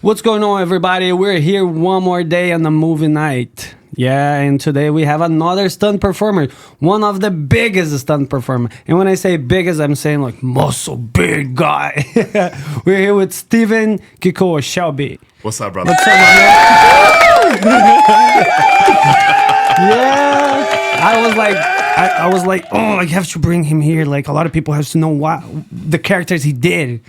What's going on, everybody? We're here one more day on the movie night. Yeah, and today we have another stunt performer, one of the biggest stunt performer. And when I say biggest, I'm saying like muscle big guy. We're here with Steven Kiko Shelby. What's up, brother? What's up, my man? Yeah, I was like, oh, I have to bring him here. Like a lot of people have to know what the characters he did,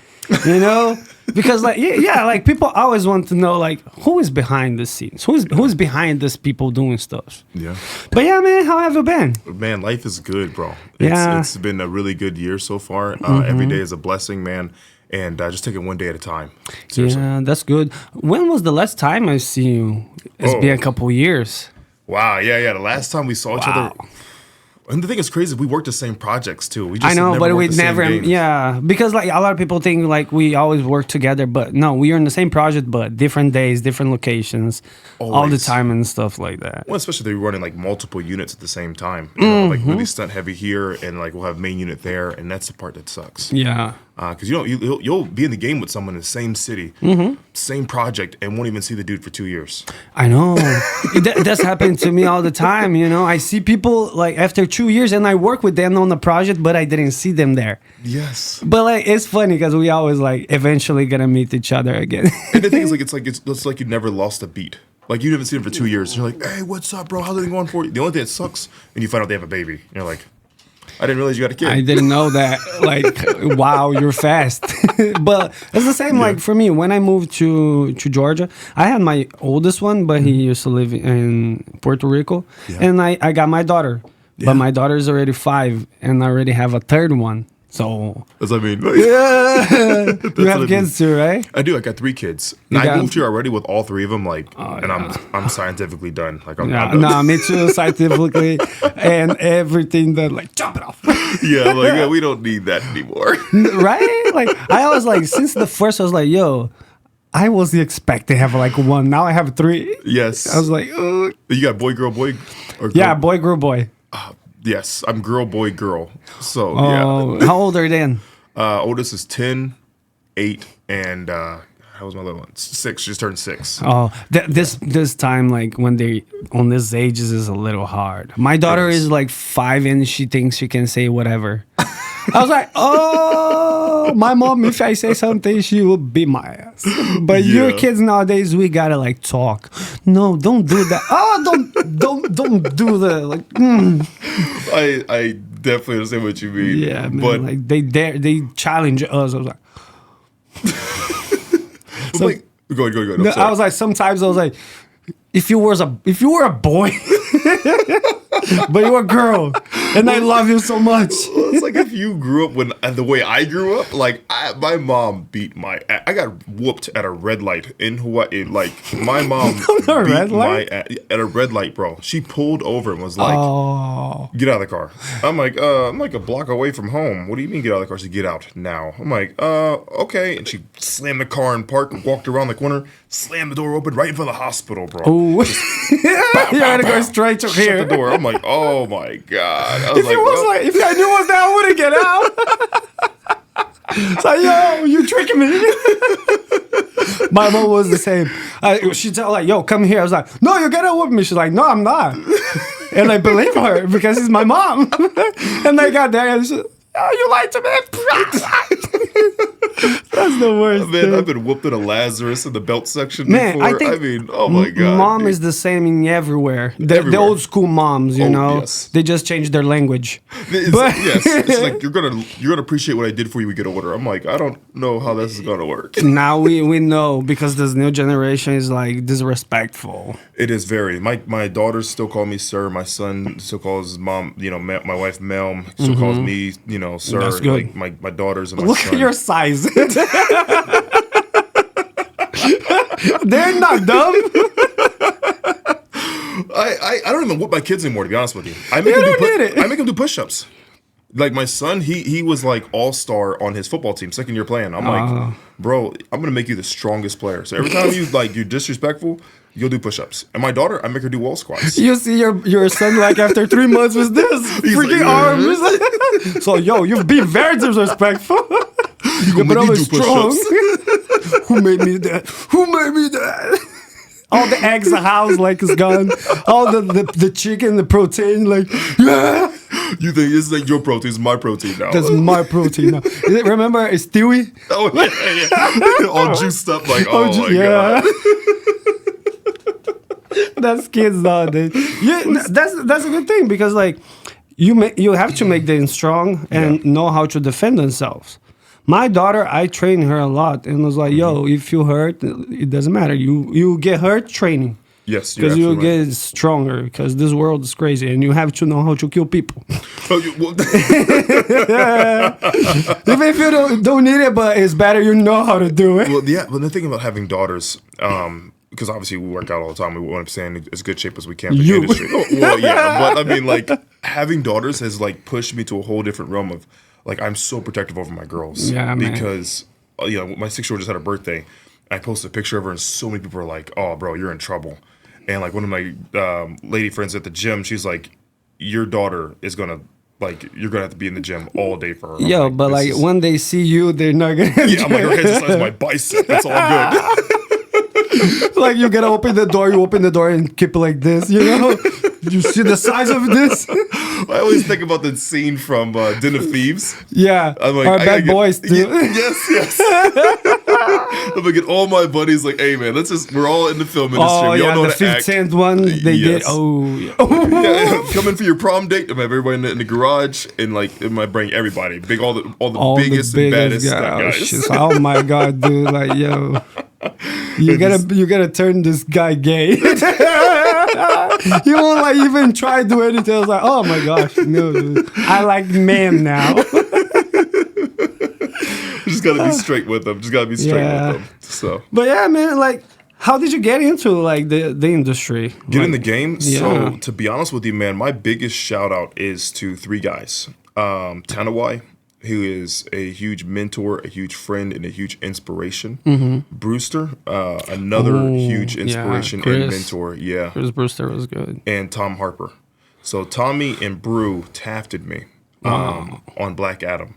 you know. Because like like people always want to know like who is behind the scenes, who's behind this people doing stuff. Yeah. But yeah, man, how have you been? Man, life is good, bro. Yeah. It's been a really good year so far. Every day is a blessing, man. And just take it one day at a time. Seriously. Yeah, that's good. When was the last time I see you? It's been a couple years. Wow. Yeah. The last time we saw each other. And the thing is crazy, we worked the same projects too. We just I know, but we never, yeah. because like a lot of people think like we always work together, but no, we are in the same project, but different days, different locations, all the time and stuff like that. Well, especially if they're running like multiple units at the same time, you know, like really stunt heavy here, and like we'll have main unit there, and that's the part that sucks. Yeah. Because you'll be in the game with someone in the same city, same project, and won't even see the dude for 2 years. I know. That's happened to me all the time, you know. I see people like after 2 years and I work with them on the project, but I didn't see them there. Yes. But like it's funny because we always like eventually gonna meet each other again. And the thing is it's like you never lost a beat. Like you haven't seen him for 2 years. You're like, hey, what's up, bro? How's it going for you? The only thing that sucks when you find out they have a baby. And you're like, I didn't realize you got a kid. I didn't know that. Like, wow, you're fast. But it's the same. Like for me, when I moved to Georgia, I had my oldest one, but he used to live in Puerto Rico, and I got my daughter, but my daughter is already 5, and I already have a third one. So that's what I mean. Yeah, you have kids too, right? I do. I got 3 kids. And I moved here already with all 3 of them. Like, and I'm scientifically done. Like, I'm done. No, me too. Scientifically, and everything that like chop it off. Yeah, like we don't need that anymore, right? Like I was like, since the first, I was like, yo. I was expecting to have like 1. Now I have 3. Yes. I was like, ugh. You got boy, girl, boy? Or girl? Yeah, boy, girl, boy. Yes, I'm girl, boy, girl. So, yeah. How old are they then? Oldest is 10, 8, and how was my little one? 6. She just turned 6. Oh, this time, like when they on this ages is a little hard. My daughter is like 5 and she thinks she can say whatever. I was like, oh, my mom, if I say something, she will beat my ass. But your kids nowadays, we gotta like talk. No, don't do that. Oh, don't do that. Like, I definitely understand what you mean. Yeah, man, but like they challenge us. I was like, so, like go. No, I was like, sometimes I was like, if you were a boy. But you're a girl, and I love you so much. It's like if you grew up the way I grew up. Like my mom beat I got whooped at a red light in Hawaii. Like my mom beat at a red light, bro. She pulled over and was like, "Get out of the car." I'm like a block away from home. What do you mean get out of the car? She said, "Get out now." I'm like, okay. And she slammed the car and parked and walked around the corner, slammed the door open right in front of the hospital, bro. Oh, you gotta go straight to here. Shut the door. I'm like, oh my god. If I knew it was that, I wouldn't get out. It's like, yo, you tricking me. My mom was the same. She'd tell like, yo, come here. I was like, no, you're gonna whoop me. She's like, no, I'm not. And I believe her because it's my mom. And I got there and she's, oh, you lied to me. That's the worst. Man, I've been whooped in a Lazarus in the belt section before. I mean, oh my god. Mom is the same in everywhere. The old school moms, you know, yes. They just changed their language. Yes, it's like you're gonna appreciate what I did for you. We get older. I'm like, I don't know how this is gonna work. Now we know because this new generation is like disrespectful. It is very. My daughters still call me sir. My son still calls his mom, you know, my wife Mel still calls me, you know, sir. That's good. Like my daughters and my Look son. at your size. They're not dumb. I don't even whoop my kids anymore, to be honest with you. I make them do push-ups. Like my son, he was like all-star on his football team, 2nd year playing. I'm like, bro, I'm gonna make you the strongest player. So every time you're disrespectful, you'll do push-ups. And my daughter, I make her do wall squats. You see your son like after 3 months with this freaking arms. So yo, you've been very disrespectful. You gonna make me do push-ups? Who made me that? Who made me that? All the eggs in the house like is gone. All the chicken, the protein, like yeah. You think it's like your protein? It's my protein now. That's my protein now. Remember, it's Stewie? Oh yeah. All juiced up like my god. That's kids nowadays. Yeah, that's a good thing because like you have to make them strong and know how to defend themselves. My daughter, I train her a lot and was like, yo, if you hurt, it doesn't matter. You get hurt training. Yes, because you'll get stronger. Because this world is crazy, and you have to know how to kill people. Even if you don't need it, but it's better you know how to do it. Well, yeah. But the thing about having daughters, because obviously we work out all the time, we want to stay in as good shape as we can for the industry. Well, yeah, but I mean, like having daughters has like pushed me to a whole different realm of like I'm so protective over my girls. Yeah, man. Because my 6-year-old just had her birthday. I posted a picture of her, and so many people are like, "Oh, bro, you're in trouble." And like one of my lady friends at the gym, she's like, "Your daughter is gonna like you're gonna have to be in the gym all day for her." Yo, but like when they see you, they're not gonna. Yeah, I'm like, her head's the size of my bicep. That's all good. Like you gotta open the door, and keep it like this. You know, you see the size of this. I always think about the scene from Den of Thieves. Yeah, I'm like, our bad boys too. Yes. I'm like, all my buddies like, hey man, we're all in the film industry. Oh we all know the 15th one they did. Yeah, coming for your prom date. I'm have everybody in the garage and like am I bring everybody, all the biggest and baddest guys. Oh my god, dude! Like yo. You gotta turn this guy gay. He won't like even try to do anything. I was like, oh my gosh, no, dude. I like men now. Just gotta be straight with them. With them. So, but yeah, man, like, how did you get into like the industry? Get in the game. Yeah. So to be honest with you, man, my biggest shout out is to 3 guys. Tanawai, who is a huge mentor, a huge friend, and a huge inspiration. Mm-hmm. Brewster, another huge inspiration and mentor. Yeah. Chris Brewster was good. And Tom Harper. So Tommy and Brew tafted me on Black Adam.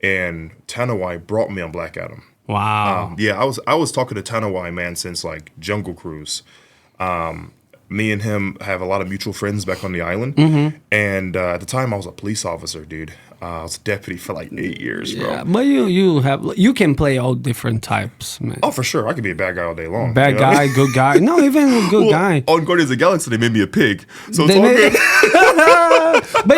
And Tanawai brought me on Black Adam. Wow. Yeah, I was talking to Tanawai, man, since like Jungle Cruise. Me and him have a lot of mutual friends back on the island. Mm-hmm. And at the time, I was a police officer, dude. I was a deputy for like 8 years, bro. Yeah, but you can play all different types, man. Oh, for sure. I could be a bad guy all day long. Bad guy, good guy. No, even a good guy. On Guardians of the Galaxy, they made me a pig. So it's all good. But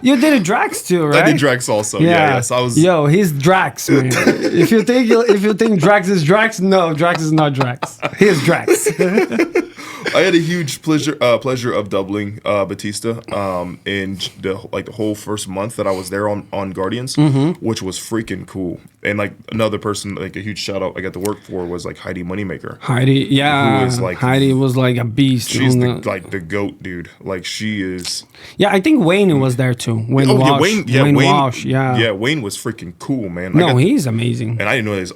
you did a Drax too, right? I did Drax also. Yeah. Yes, I was. Yo, he's Drax, man. if you think Drax is Drax, no, Drax is not Drax. He is Drax. I had a huge pleasure of doubling Batista in the whole first month that I was there on Guardians, which was freaking cool. And like another person, like a huge shout out I got to work for was like Heidi Moneymaker. Heidi, yeah, who is like, Heidi was like a beast. She's like the goat, dude. Like she is. Yeah, I think Wayne was there too. Wayne Walsh. Yeah, Wayne was freaking cool, man. He's amazing. And I didn't know it was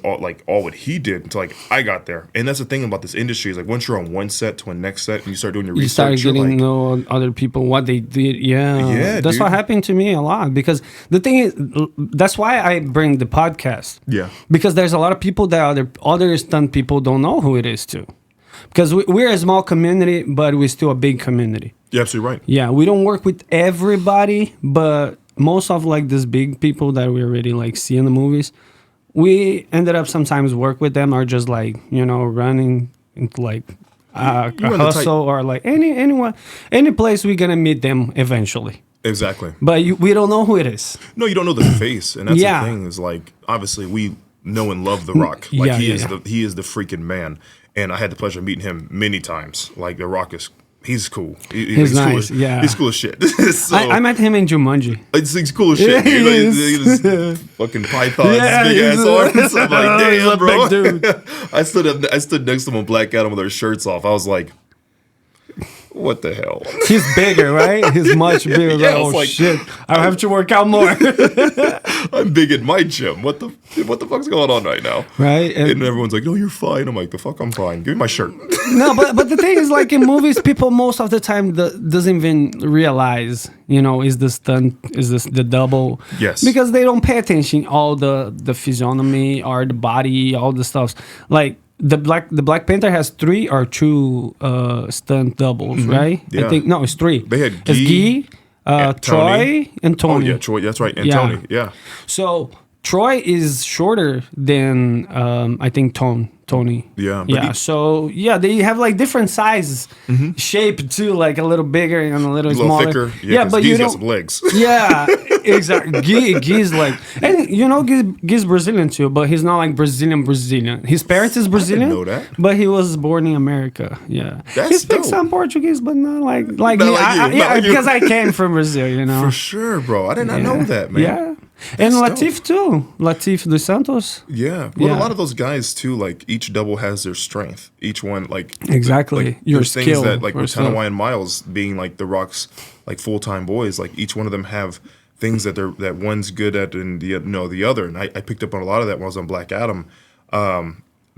all what he did until like I got there. And that's the thing about this industry is like once you're on one set to a next set and you start doing your research, you start getting to know other people, what they did. Yeah, that's what happened to me a lot. Because the thing is, that's why I bring the podcast. Yeah, because there's a lot of people that other stunt people don't know who it is too. Because we're a small community, but we're still a big community. You're absolutely right. Yeah, we don't work with everybody, but most of like these big people that we already like see in the movies, we ended up sometimes work with them or just like running into like a hustle or like any place we're gonna meet them eventually. Exactly. But we don't know who it is. No, you don't know the face, and that's the thing. Is like obviously we know and love The Rock. Like he is the freaking man, and I had the pleasure of meeting him many times. Like The Rock he's cool. He's nice. Cool he's cool as shit. So, I met him in Jumanji. He's cool as shit. He's fucking pythons, big ass arms. I'm like, damn, bro. Dude. I stood next to him on Black Adam with our shirts off. I was like, what the hell? He's bigger, right? He's much bigger. Yeah, Oh like, shit! I have to work out more. I'm big in my gym. What the fuck's going on right now? Right? And everyone's like, "No, you're fine." I'm like, "The fuck, I'm fine. Give me my shirt." No, but the thing is, like in movies, people most of the time doesn't even realize, is the stunt, is this the double? Yes. Because they don't pay attention all the physiognomy or the body, all the stuff. Like the Black Panther has 3 or 2 stunt doubles, right? Yeah. I think no, it's 3. They had It's Guy, Troy, and Tony. Oh yeah, Troy. That's right, and Yeah. Tony. Yeah. So Troy is shorter than I think Tony. Yeah, but Yeah. So yeah, they have like different sizes, shape too, like a little bigger and a little A little smaller. thicker. Yeah, but you Guy's got don't. some legs. Yeah, exactly. Guy's like, and Guy's Brazilian too, but he's not like Brazilian. His parents is Brazilian, know that. but he was born in America. Yeah, That's he speaks dope. some Portuguese, but not like Not me. like you, not Yeah, like you. because I came from Brazil, For sure, bro. I did not know that, man. Yeah. And That's Latif too. Latif dos Santos. Yeah. Well, Yeah. a lot of those guys too, like each double has their strength. Each one, like Exactly. Like, Your there's skill things that, like or with stuff. Tanawai and Miles being like the Rock's like full time boys, like each one of them have things that that one's good at and the other. And I picked up on a lot of that when I was on Black Adam.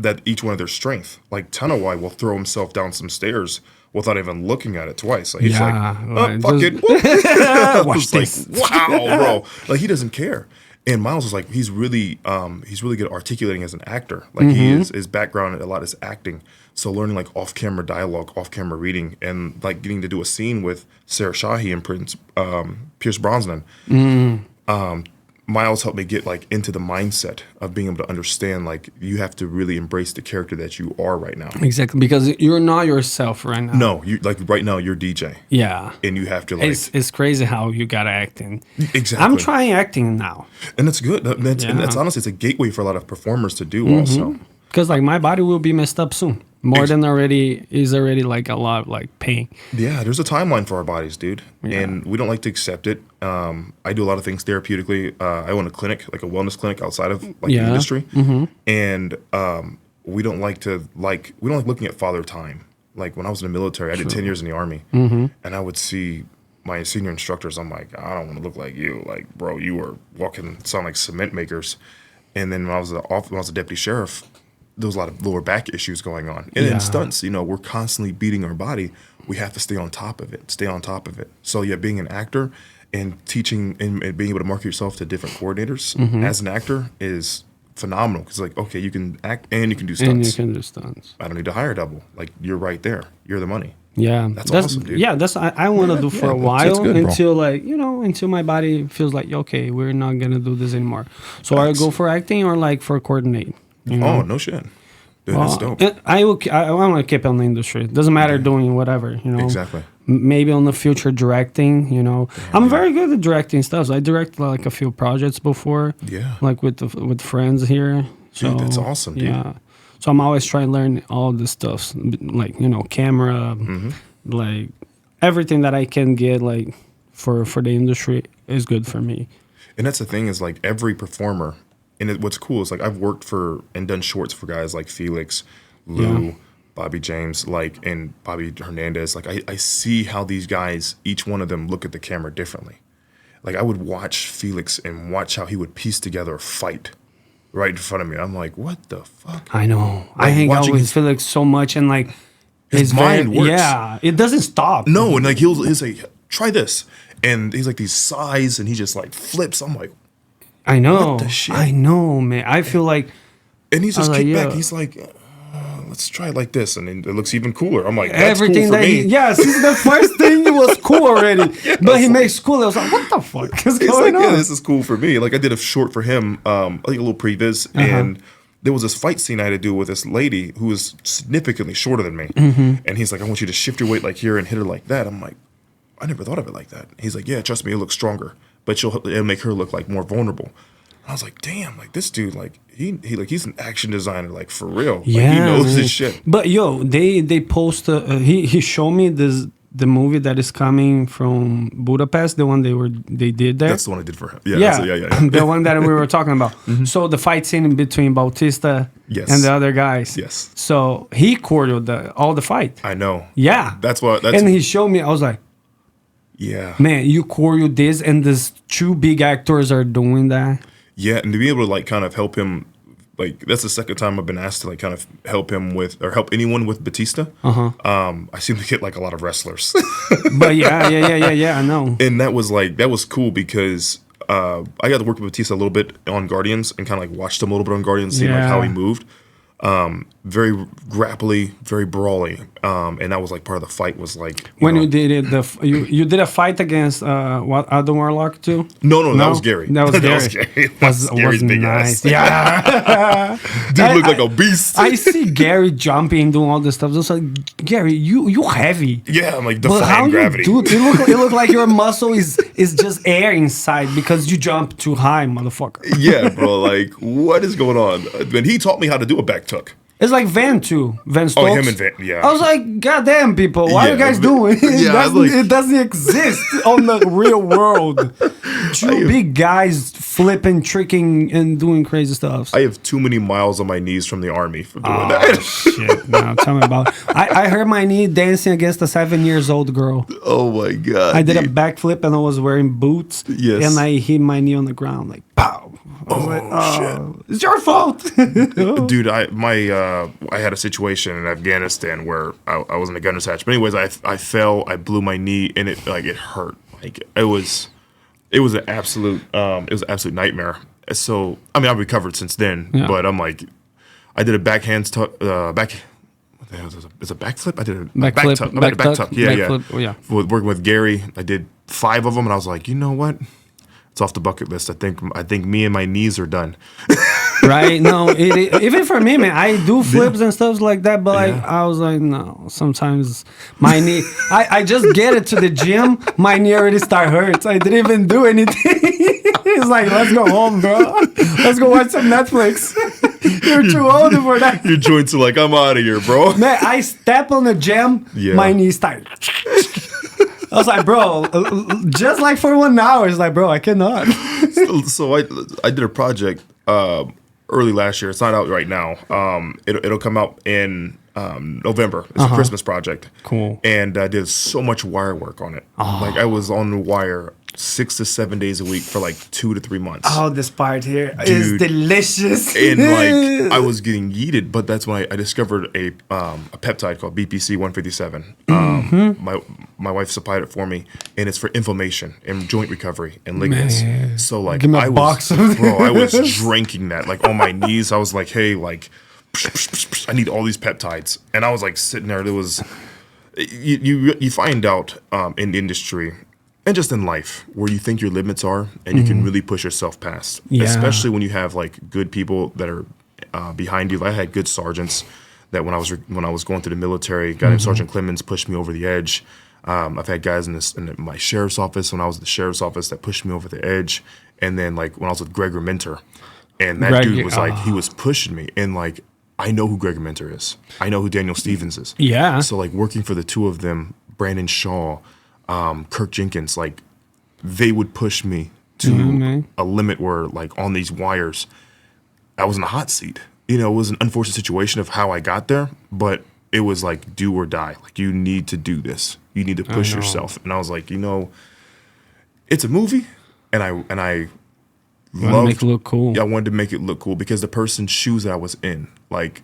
That each one of their strength. Like Tanawai will throw himself down some stairs without even looking at it twice. Like, he's Yeah, like, right. fuck Just- it. Watch It's like, this. wow, bro. Like he doesn't care. And Miles is like he's really good at articulating as an actor. Like his background a lot is acting. So learning like off camera dialogue, off camera reading, and like getting to do a scene with Sarah Shahi and Pierce Brosnan. Miles helped me get like into the mindset of being able to understand like you have to really embrace the character that you are right now. Exactly, because you're not yourself right now. No, you like right now you're DJ. Yeah. And you have to like It's crazy how you got acting. exactly. I'm trying acting now. and that's good. And that's honestly it's a gateway for a lot of performers to do also. Because like my body will be messed up soon. More than already is already like a lot of like pain. Yeah, there's a timeline for our bodies, dude, and we don't like to accept it. I do a lot of things therapeutically. I own a clinic, like a wellness clinic outside of like the industry, and we don't like looking at father time. Like when I was in the military, I did 10 years in the Army, and I would see my senior instructors. I'm like, I don't want to look like you. Like, bro, you were sound like cement makers. And then when I was a deputy sheriff, there was a lot of lower back issues going on. And in stunts, we're constantly beating our body. We have to stay on top of it. So yeah, being an actor and teaching and being able to market yourself to different coordinators as an actor is phenomenal. Because like, okay, you can act and you can do stunts. And you can do stunts. I don't need to hire a double. Like you're right there. You're the money. Yeah, that's awesome, dude. Yeah, that's I want to do for a while that's good, bro. until like until my body feels like okay, we're not gonna do this anymore. So I go for acting or like for coordinate. Oh no shit. Dude, that's dope. I want to keep on the industry. It doesn't matter doing whatever, Exactly. Maybe on the future directing, I'm very good at directing stuff. So I direct like a few projects before. Yeah. Like with friends here. So, Dude, that's awesome, dude. Yeah. So I'm always trying to learn all this stuff, like camera, like everything that I can get, like for the industry is good for me. And that's the thing is like every performer, and what's cool is like I've worked for and done shorts for guys like Felix, Lou, Bobby James, like and Bobby Hernandez. Like I see how these guys, each one of them, look at the camera differently. Like I would watch Felix and watch how he would piece together a fight right in front of me. I'm like, what the fuck? I know. I hang out with Felix so much, and like his mind works. Yeah, it doesn't stop. No, and like he'll say, try this, and he's like these sighs, and he just like flips. I'm like, I know. what the shit? I know, man. I feel like, and he's just like, kicked back. yeah. He's like, let's try it like this, and then it looks even cooler. I'm like, that's everything cool for that me. since the first thing it was cool already, but he makes cool. I was like, what the fuck is He's going like, on? yeah, this is cool for me. Like I did a short for him, like a little previs, and there was this fight scene I had to do with this lady who was significantly shorter than me. And he's like, I want you to shift your weight like here and hit her like that. I'm like, I never thought of it like that. He's like, yeah, trust me, it'll look stronger, but it'll make her look like more vulnerable. I was like, damn, like this dude, like he's an action designer, like for real. Like, Yeah, he knows man. his shit. But they post. He showed me this the movie that is coming from Budapest, the one they did there. That's the one I did for him. Yeah, Yeah, the one that we were talking about. So the fight scene in between Bautista Yes. and the other guys. Yes. So he choreographed all the fight. I know. Yeah. And he showed me. I was like, yeah, man, you choreo this, and these two big actors are doing that. yeah, and to be able to like kind of help him, like that's the second time I've been asked to like kind of help him with or help anyone with Batista. I seem to get like a lot of wrestlers, But yeah, I know. and that was cool because I got to work with Batista a little bit on Guardians and kind of like watched him a little bit on Guardians, seeing like how he moved. Very grapply, very brawly, and that was like part of the fight. Was like You did it, you did a fight against Adam Warlock too? No, that was Gary. That was Gary. That's Gary's big nice. ass. Yeah, Dude looked like a beast. I see Gary jumping and doing all this stuff. It's like, Gary, you heavy. Yeah, I'm like But how defying gravity. you do it? It look like your muscle is just air inside because you jump too high, motherfucker. Yeah, bro. Like, what is going on? When he taught me how to do a back tuck. It's like Van too. Van Stokes. Oh, him and Van. Yeah. I was like, goddamn, people, what are you guys but- doing? yeah, It doesn't exist on the real world. Two big guys flipping, tricking, and doing crazy stuff. I have too many miles on my knees from the army for doing Oh, that. shit. No, tell me about it. I hurt my knee dancing against a 7-year-old girl. Oh my god. I did a dude. backflip and I was wearing boots. Yes. And I hit my knee on the ground like, pow. I was like, shit. It's your fault. Dude, I had a situation in Afghanistan where I was in a gunner's hatch. But anyways, I fell, I blew my knee, and it hurt. Like it was an absolute nightmare. So I mean, I've recovered since then, Yeah. but I'm like, I did a backhand tuck, back. What the hell is it? Is it a backflip? I did a Back back flip, tuck. I back did a back tuck, tuck. Yeah, back yeah. flip, yeah. Working with Gary, I did 5 of them, and I was like, you know what? It's off the bucket list. I think me and my knees are done. Right? No, even for me, man, I do flips and stuff like that, but I was like, no, sometimes my knee, I just get it to the gym, my knee already start hurts. I didn't even do anything. It's like, let's go home, bro. Let's go watch some Netflix. You're too old for that. Your joints are like, I'm out of here, bro. Man, I step on the gym, my knee start. I was like, bro, just like for 1 hour. It's like, bro, I cannot. So I did a project early last year. It's not out right now. It'll come out in November. It's a Christmas project. Cool. And I did so much wire work on it. Like I was on the wire 6 to 7 days a week for like 2 to 3 months. Oh, this part here is delicious. And like I was getting yeeted, but that's when I discovered a peptide called BPC 157. My wife supplied it for me, and it's for inflammation and joint recovery and ligaments. Man. So like Give me a box of I was drinking that like on my knees. I was like, hey, like I need all these peptides, and I was like sitting there. There was you find out in the industry. And just in life, where you think your limits are, and you can really push yourself past. Yeah. Especially when you have like good people that are behind you. I had good sergeants that when I was going through the military, a guy named Sergeant Clemens pushed me over the edge. I've had guys in my sheriff's office when I was at the sheriff's office that pushed me over the edge. And then like when I was with Gregor Minter, and that dude was like he was pushing me, and like I know who Gregor Minter is. I know who Daniel Stevens is. Yeah. So like working for the two of them, Brandon Shaw. Kirk Jenkins, like they would push me to a limit where like on these wires, I was in a hot seat. You know, it was an unfortunate situation of how I got there, but it was like do or die. Like you need to do this. You need to push yourself. And I was like, you know, it's a movie, and I loved, make it look cool. Yeah, I wanted to make it look cool because the person's shoes that I was in, like.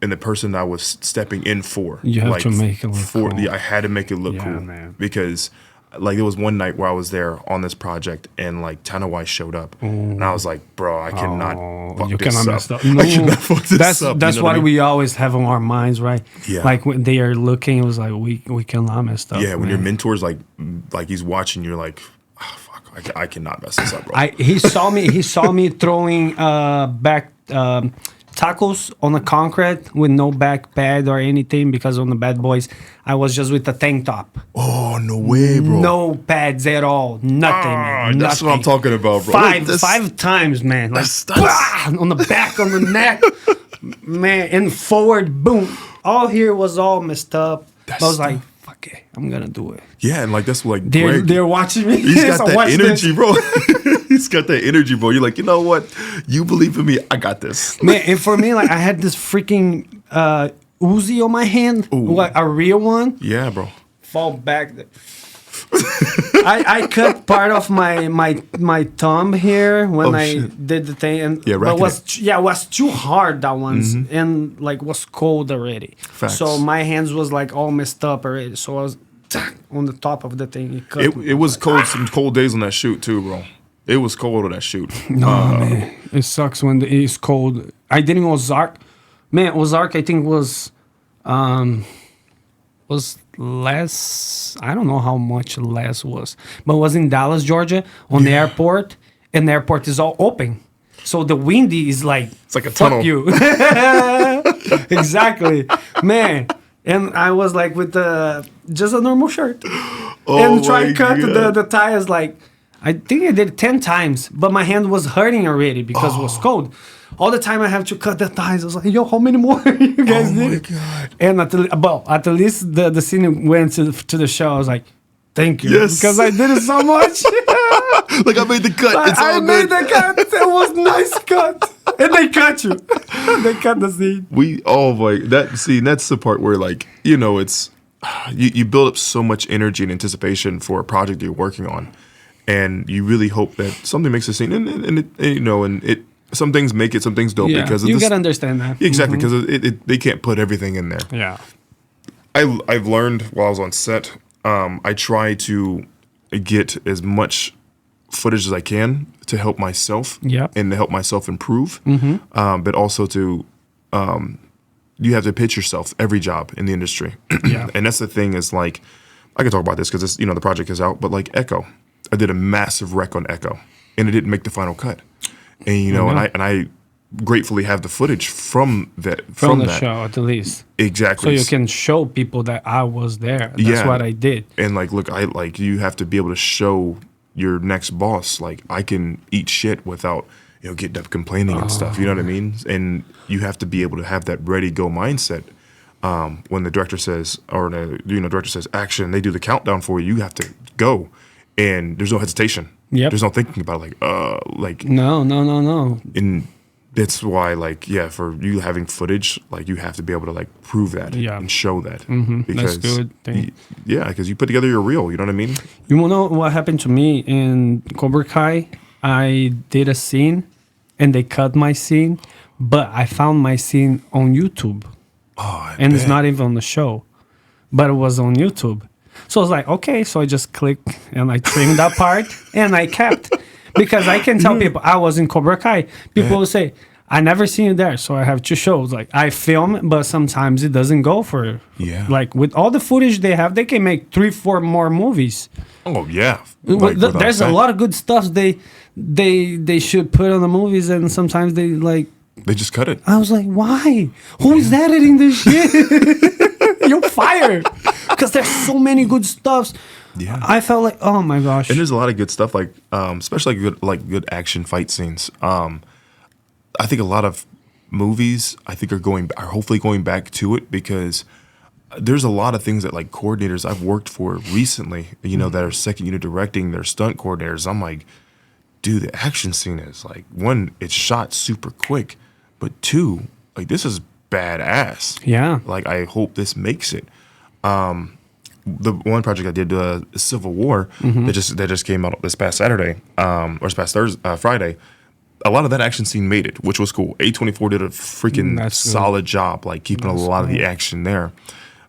And the person I was stepping in for, you have like, to make it look cool. I had to make it look cool, man. because, like, there was one night where I was there on this project, and like Tanawai showed up, and I was like, "Bro, I cannot fuck this mess up. up. No, I cannot fuck this up." That's you know what I mean? we always have on our minds, right? Yeah. Like when they are looking, it was like we cannot mess up. Yeah, when man. your mentor's like he's watching, you're like, oh, "Fuck, I cannot mess this up, bro." He saw me throwing back. Tackles on the concrete with no back pad or anything, because on the Bad Boys I was just with the tank top. Oh, no way, bro. No pads at all. Nothing, man. That's what I'm talking about, bro. Five times, man. Like bah, on the back, on the neck, man, and forward, boom. All here was all messed up. I was like, fuck. okay, I'm gonna do it. Yeah, and like that's like They're watching me. He's got So that watch energy, this. bro. He's got that energy, bro. You're like, you know what? You believe in me. I got this. Man, and for me, like I had this freaking Uzi on my hand, like a real one. Yeah, bro. Fall back. I cut part of my thumb here when I did the thing, and Yeah, but it was too hard that one's and like was cold already. Facts. So my hands was like all messed up already. So I was on the top of the thing. It was cold. Some cold days on that shoot too, bro. It was cold on that shoot. No, man, it sucks when it's cold. I did in Ozark. Man, Ozark, I think was less. I don't know how much less was, but it was in Dallas, Georgia, on the airport, and the airport is all open. So the windy is like It's like a fuck tunnel. you. Exactly, man. And I was like with just a normal shirt, and try to cut the tires like. I think I did it 10 times, but my hand was hurting already because it was cold. All the time I have to cut the tires. I was like, yo, how many more you guys did? Oh, my God. And at least the scene went to the show. I was like, thank you. Yes. Because I did it so much. Like I made the cut. It's all I made good. the cut. It was nice cut. And they cut you. They cut the scene. That's the part where like, you know, it's you build up so much energy and anticipation for a project you're working on. And you really hope that something makes a scene, and some things make it, some things don't, Yeah, because of you this, gotta understand that. exactly because they can't put everything in there. Yeah. I've learned while I was on set, I try to get as much footage as I can to help myself, and to help myself improve, but also to you have to pitch yourself every job in the industry, and that's the thing is like I can talk about this because the project is out, but like Echo. I did a massive wreck on Echo, and it didn't make the final cut. And and I gratefully have the footage from that show at the least. Exactly. So you can show people that I was there. That's what I did. And like, look, you have to be able to show your next boss like I can eat shit without getting up complaining and stuff. You know what I mean? And you have to be able to have that ready go mindset. When the director says director says action, they do the countdown for you. You have to go. And there's no hesitation. Yep. There's no thinking about it, like No. And that's why for you having footage, like you have to be able to like prove that and show that. Because that's good thing. Because you put together your reel, you know what I mean? You know what happened to me in Cobra Kai? I did a scene and they cut my scene, but I found my scene on YouTube. And it's not even on the show, but it was on YouTube. So I was like, okay, so I just clicked and I trimmed that part and I kept. Because I can tell people I was in Cobra Kai. People will say, I never seen you there, so I have two shows. Like I film, but sometimes it doesn't go for like with all the footage they have, they can make 3-4 more movies. Oh yeah. There's a lot of good stuff they should put on the movies, and sometimes they just cut it. I was like, why? Who's editing this shit? You're fired. Because there's so many good stuffs. Yeah. I felt like, oh my gosh. And there's a lot of good stuff, like especially good action fight scenes. I think a lot of movies are hopefully going back to it, because there's a lot of things that like coordinators I've worked for recently, that are second unit directing, they're stunt coordinators. I'm like, dude, the action scene is like, one, it's shot super quick, but two, like this is badass. Yeah. Like I hope this makes it. The one project I did, Civil War, that just came out this past Saturday, or this past Friday. A lot of that action scene made it, which was cool. A24 did a freaking solid job, like keeping a lot of the action there.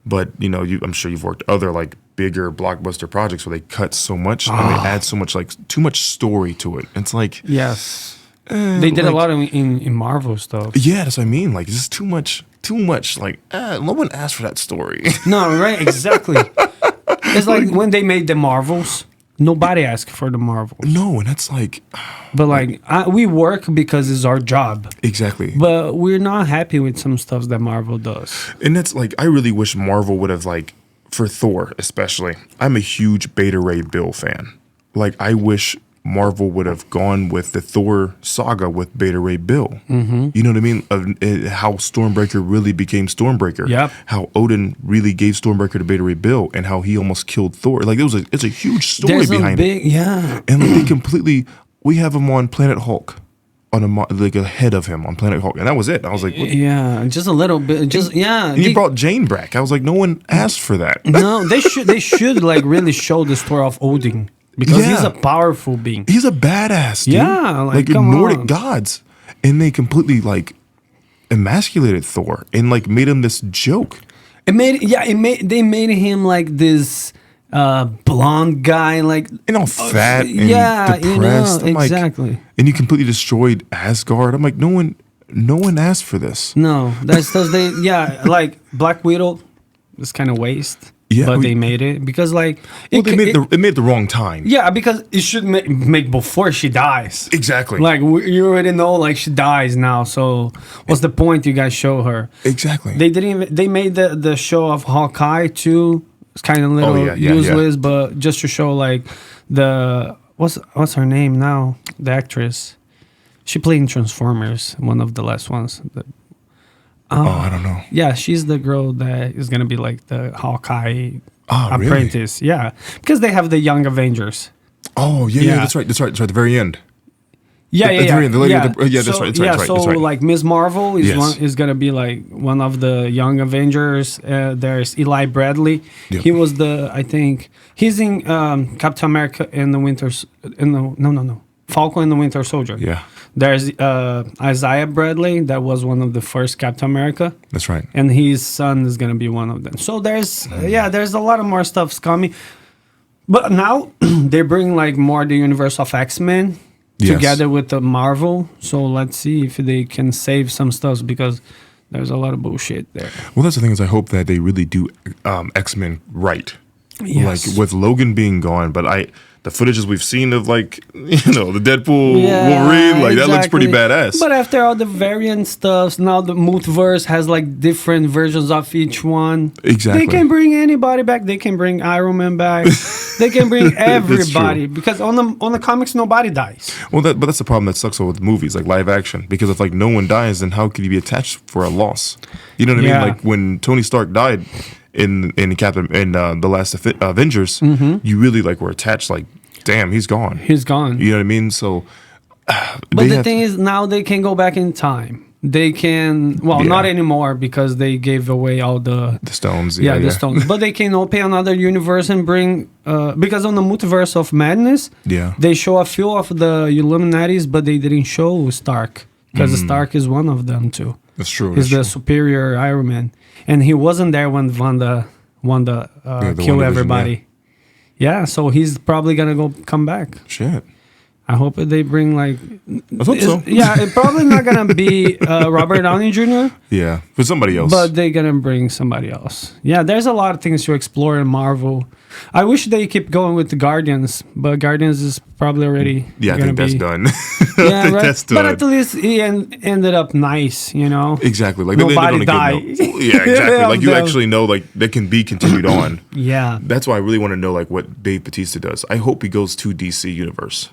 But I'm sure you've worked other like bigger blockbuster projects where they cut so much and they add so much, like too much story to it. It's like they did a lot in Marvel stuff. Yeah, that's what I mean. Like, it's too much. Like, no one asked for that story. No, right? Exactly. It's like when they made the Marvels, nobody asked for the Marvels. No, and that's like... But like, we work because it's our job. Exactly. But we're not happy with some stuff that Marvel does. And that's like, I really wish Marvel would have like, for Thor especially, I'm a huge Beta Ray Bill fan. Like, I wish Marvel would have gone with the Thor saga with Beta Ray Bill. Mm-hmm. You know what I mean? How Stormbreaker really became Stormbreaker. Yep. How Odin really gave Stormbreaker to Beta Ray Bill, and how he almost killed Thor. Like it's a huge story behind it. Yeah. And like they completely, we have him on Planet Hulk, like ahead of him on Planet Hulk, and that was it. I was like, what? Yeah, just a little bit. Just yeah. And he brought Jane back. I was like, no one asked for that. No, they should like really show the story of Odin. Because he's a powerful being. He's a badass, dude. Yeah, like Nordic gods. And they completely like emasculated Thor and like made him this joke. They made him like this blonde guy, like fat and depressed. Exactly. And you completely destroyed Asgard. I'm like, no one asked for this. No, that's like Black Widow is kind of waste. Yeah, but they made it because like it made the wrong time. Yeah, because it should make before she dies. Exactly. Like you already know, like she dies now. So what's the point you guys show her? Exactly. They didn't even. They made the show of Hawkeye too. It's kind of little useless, but just to show like the what's her name now? The actress. She played in Transformers, one of the last ones. I don't know. Yeah, she's the girl that is gonna be like the Hawkeye apprentice. Really? Yeah, because they have the Young Avengers. Oh yeah, that's right. At the very end. Yeah. The lady that's right. So like Ms. Marvel is gonna be like one of the Young Avengers. There's Eli Bradley. Yep. He was he's in Captain America and the Falcon and the Winter Soldier. Yeah. There's Isaiah Bradley, that was one of the first Captain America. That's right. And his son is going to be one of them. So there's a lot of more stuff coming. But now they bring like more the universe of X-Men together with the Marvel. So let's see if they can save some stuff because there's a lot of bullshit there. Well, that's the thing is I hope that they really do X-Men right. Yes. Like with Logan being gone, but the footages we've seen of like, the Deadpool Wolverine, like that looks pretty badass. But after all the variant stuff, now the multiverse has like different versions of each one. Exactly. They can bring anybody back. They can bring Iron Man back. They can bring everybody because on the comics nobody dies. Well, but that's the problem that sucks with movies like live action because if like no one dies, then how could you be attached for a loss? You know what I mean? Like when Tony Stark died. In the last Avengers, you really like were attached. Like, damn, he's gone. He's gone. You know what I mean? So, but the thing is, now they can go back in time. They can, not anymore because they gave away all the stones. The stones. But they can open another universe and bring because on the Multiverse of Madness, they show a few of the Illuminatis, but they didn't show Stark because Stark is one of them too. That's true. He's the superior Iron Man. And he wasn't there when Wanda killed everybody. Yeah, so he's probably gonna come back. Shit. I hope they bring like. I hope so. Yeah, it's probably not gonna be Robert Downey Jr. Yeah, for somebody else. But they're gonna bring somebody else. Yeah, there's a lot of things to explore in Marvel. I wish they keep going with the Guardians, but Guardians is probably already. Yeah, I think that's done. Yeah, right. That's done. But at least he ended up nice, Exactly. Like nobody died. Yeah, exactly. Like you actually know, like that can be continued on. Yeah. That's why I really want to know, like what Dave Bautista does. I hope he goes to DC Universe.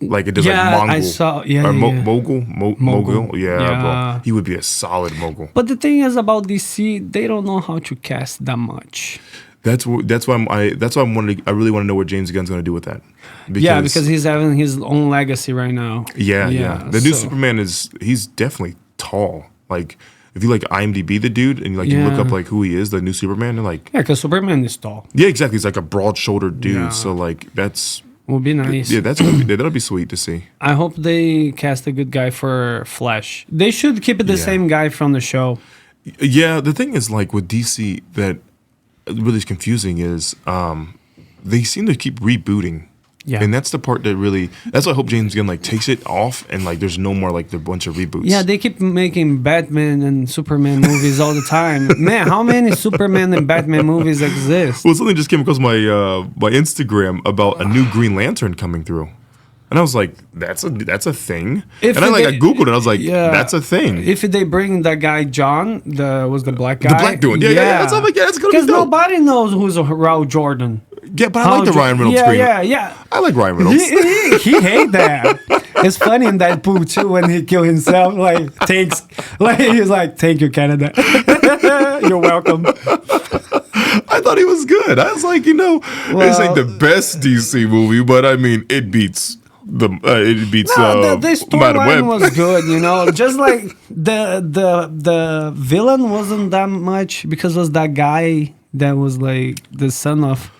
Like it does, like Mongol. I saw. Mogul. Yeah, bro. He would be a solid Mogul. But the thing is about DC, they don't know how to cast that much. That's why I'm wondering. I really want to know what James Gunn's going to do with that. Because he's having his own legacy right now. Yeah. The new Superman he's definitely tall. Like if you like IMDb the dude and you look up like who he is, the new Superman, and like because Superman is tall. Yeah, exactly. He's like a broad-shouldered dude. Yeah. So like that's. Will be nice. Yeah, that'll be sweet to see. I hope they cast a good guy for Flash. They should keep it the same guy from the show. Yeah, the thing is like with DC that really is confusing is they seem to keep rebooting. Yeah. And that's the part that's why I hope James Gunn like takes it off and like there's no more like the bunch of reboots. Yeah, they keep making Batman and Superman movies all the time. Man, how many Superman and Batman movies exist? Well, something just came across my Instagram about a new Green Lantern coming through. And I was like, that's a thing. I Googled it. I was like, that's a thing. If they bring that guy John, the black guy. The black dude. Yeah. That's going to be dope. Because nobody knows who's Raul Jordan. Yeah, but I like the Ryan Reynolds scream. Yeah. I like Ryan Reynolds. He hate that. It's funny in that Deadpool too when he killed himself. Like thanks, like he's like, "Thank you, Canada. You're welcome." I thought he was good. I was like, it's like the best DC movie, but I mean, it beats the storyline was good. Just like the villain wasn't that much because it was that guy that was like the son of.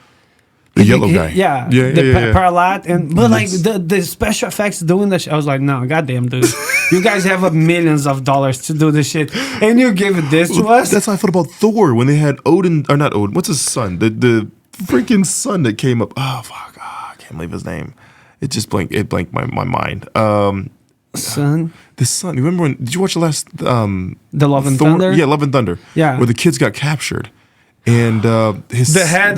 The yellow guy. Paralat, but like the special effects doing that shit, I was like, no, goddamn, dude, you guys have millions of dollars to do this shit, and you give this to us. That's how I felt about Thor when they had Odin, or not Odin. What's his son? The freaking son that came up. Oh fuck, I can't believe his name. It just blanked. It blanked my mind. Son. The son. Remember when? Did you watch the last? The Love and Thunder. Yeah, Love and Thunder. Yeah, where the kids got captured. And the head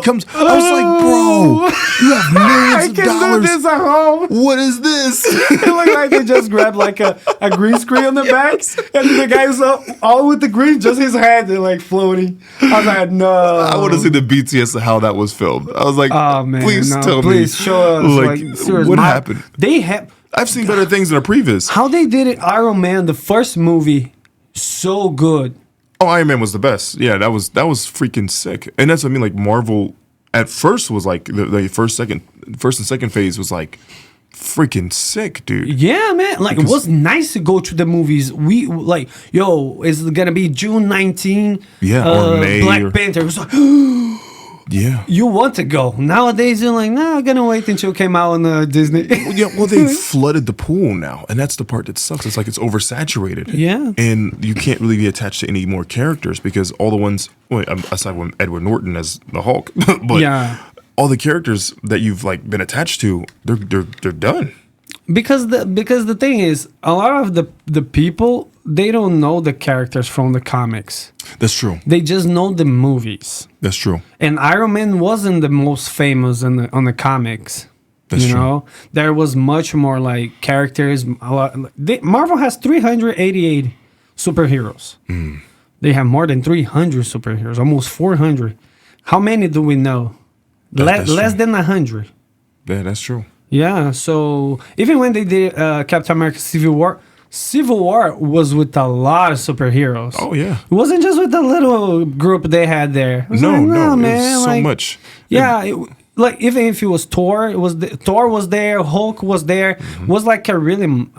comes. I was like, bro, you have millions of dollars. Do this at home. What is this? It looked like they just grabbed like a green screen on the back, and the guy was all with the green, just his head like floating. I was like, no. I want to see the BTS of how that was filmed. I was like, oh man, please tell me. Please show us. Like what happened? They have. I've seen better things than a previs. How they did it, Iron Man, the first movie, so good. Oh, Iron Man was the best. Yeah, that was freaking sick. And that's what I mean. Like Marvel, at first was like the first and second phase was like freaking sick, dude. Yeah, man. Like it was nice to go to the movies. We like, it's gonna be June 19. Yeah, or May. Black Panther. It was like, yeah. You want to go. Nowadays, you're like, I'm going to wait until it came out on Disney. Well, they flooded the pool now. And that's the part that sucks. It's like it's oversaturated. Yeah. And you can't really be attached to any more characters because all the ones, aside from Edward Norton as the Hulk, but all the characters that you've like been attached to, they're done. Because the thing is, a lot of the people, they don't know the characters from the comics. That's true. They just know the movies. That's true. And Iron Man wasn't the most famous on the comics. That's true. There was much more like characters. Marvel has 388 superheroes. Mm. They have more than 300 superheroes, almost 400. How many do we know? Less than 100. Yeah, that's true. Yeah, so even when they did Captain America Civil War was with a lot of superheroes. Oh, yeah. It wasn't just with the little group they had there. No, man. It was so much. Yeah, like even if it was Thor, Thor was there, Hulk was there. Mm-hmm. It was like a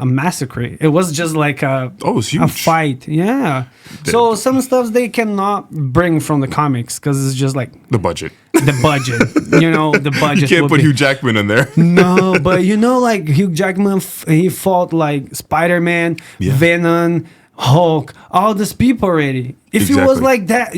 massacre. It was just like it was huge. A fight. Yeah. So some stuff they cannot bring from the comics because it's just like the budget. The budget. The budget. You can't put Hugh Jackman in there. No, but like Hugh Jackman, he fought like Spider-Man, Venom, Hulk, all these people already. If it was like that,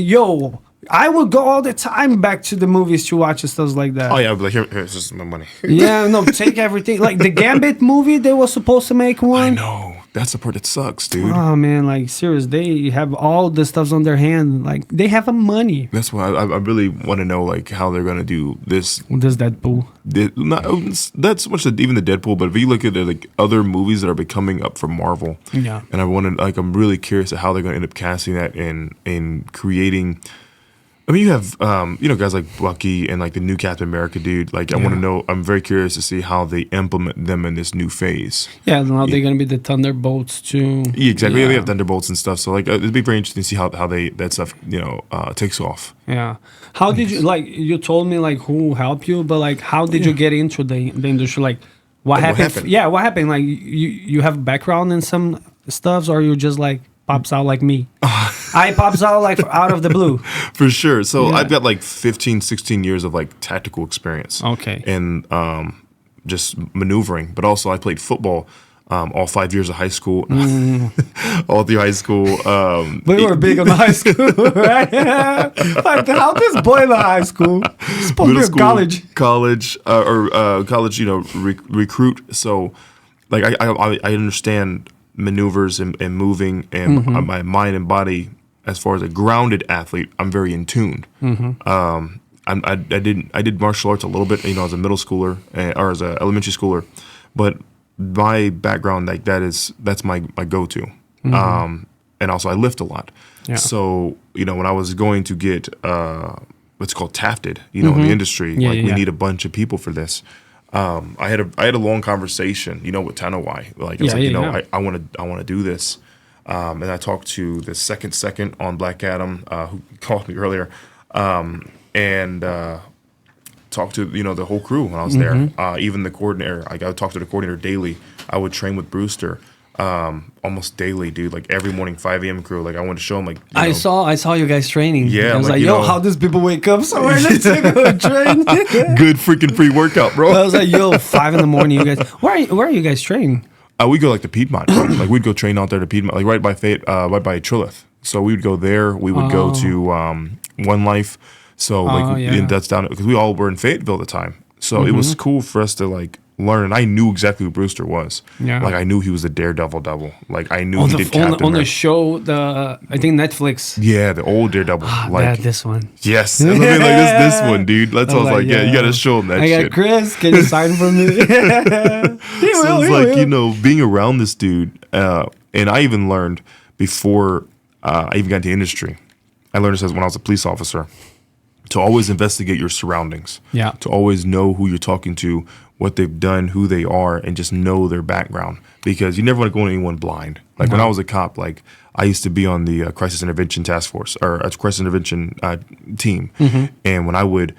I would go all the time back to the movies to watch stuff like that. Oh yeah, I'd be like, here's just my money. Yeah, no, take everything. Like the Gambit movie, they were supposed to make one. I know. That's the part that sucks, dude. Oh man, like serious, they have all the stuffs on their hand. Like they have a money. That's why I really want to know like how they're gonna do this. Does Deadpool? Not so much even the Deadpool, but if you look at the like other movies that are coming up from Marvel, yeah. And I'm really curious at how they're gonna end up casting that and creating. I mean, you have, guys like Bucky and like the new Captain America dude. Like, I want to know. I'm very curious to see how they implement them in this new phase. Yeah, now they're gonna be the Thunderbolts too. Yeah, exactly. Yeah. They have Thunderbolts and stuff. So like, it'd be very interesting to see how that stuff takes off. Yeah. How did you like? You told me like who helped you, but like, how did you get into the industry? Like, what happened? Yeah, what happened? Like, you have background in some stuffs, or you just like pops out like me? I pops out like out of the blue. For sure. So I've got like 15, 16 years of like tactical experience. Okay. And just maneuvering. But also I played football all 5 years of high school. All through high school. We were big on the high school, right? Like, how this boy in the high school? Middle school, college, recruit. So like I understand maneuvers and moving and my mind and body. As far as a grounded athlete, I'm very in tune. Mm-hmm. I did martial arts a little bit, as a middle schooler or as an elementary schooler, but my background that's my go-to. Mm-hmm. And also I lift a lot. Yeah. So when I was going to get what's called tafted, in the industry. Yeah, we need a bunch of people for this. I had a long conversation, with Tanawai. Like I was I want to do this. And I talked to the second on Black Adam, who called me earlier, and talked to the whole crew when I was there. Even the coordinator, I got to talk to the coordinator daily. I would train with Brewster almost daily, dude. Like every morning, 5 a.m. crew. Like I wanted to show him. Like I saw you guys training. Yeah, I was like, how does people wake up so early to go train? Good freaking pre-workout, bro. I was like, 5 a.m. You guys. Where are you guys training? We go like to Piedmont. Like we'd go train out there to Piedmont, like right by Trilith. So we would go there. We would go to One Life. So and that's down because we all were in Fayetteville at the time. So it was cool for us to like learn, and I knew exactly who Brewster was. Yeah. Like I knew he was the Daredevil double. Like I knew he did Captain on the show. I think Netflix. Yeah, the old Daredevil. This one. Yes, I mean like this one, dude. That's what I was like, you got to show him that. I got Chris. Can you sign for me? So it's like being around this dude, and I even learned before I even got into the industry. I learned this when I was a police officer. To always investigate your surroundings. Yeah. To always know who you're talking to, what they've done, who they are, and just know their background. Because you never want to go on anyone blind. Like when I was a cop, like I used to be on the crisis intervention task force or crisis intervention team. And when I would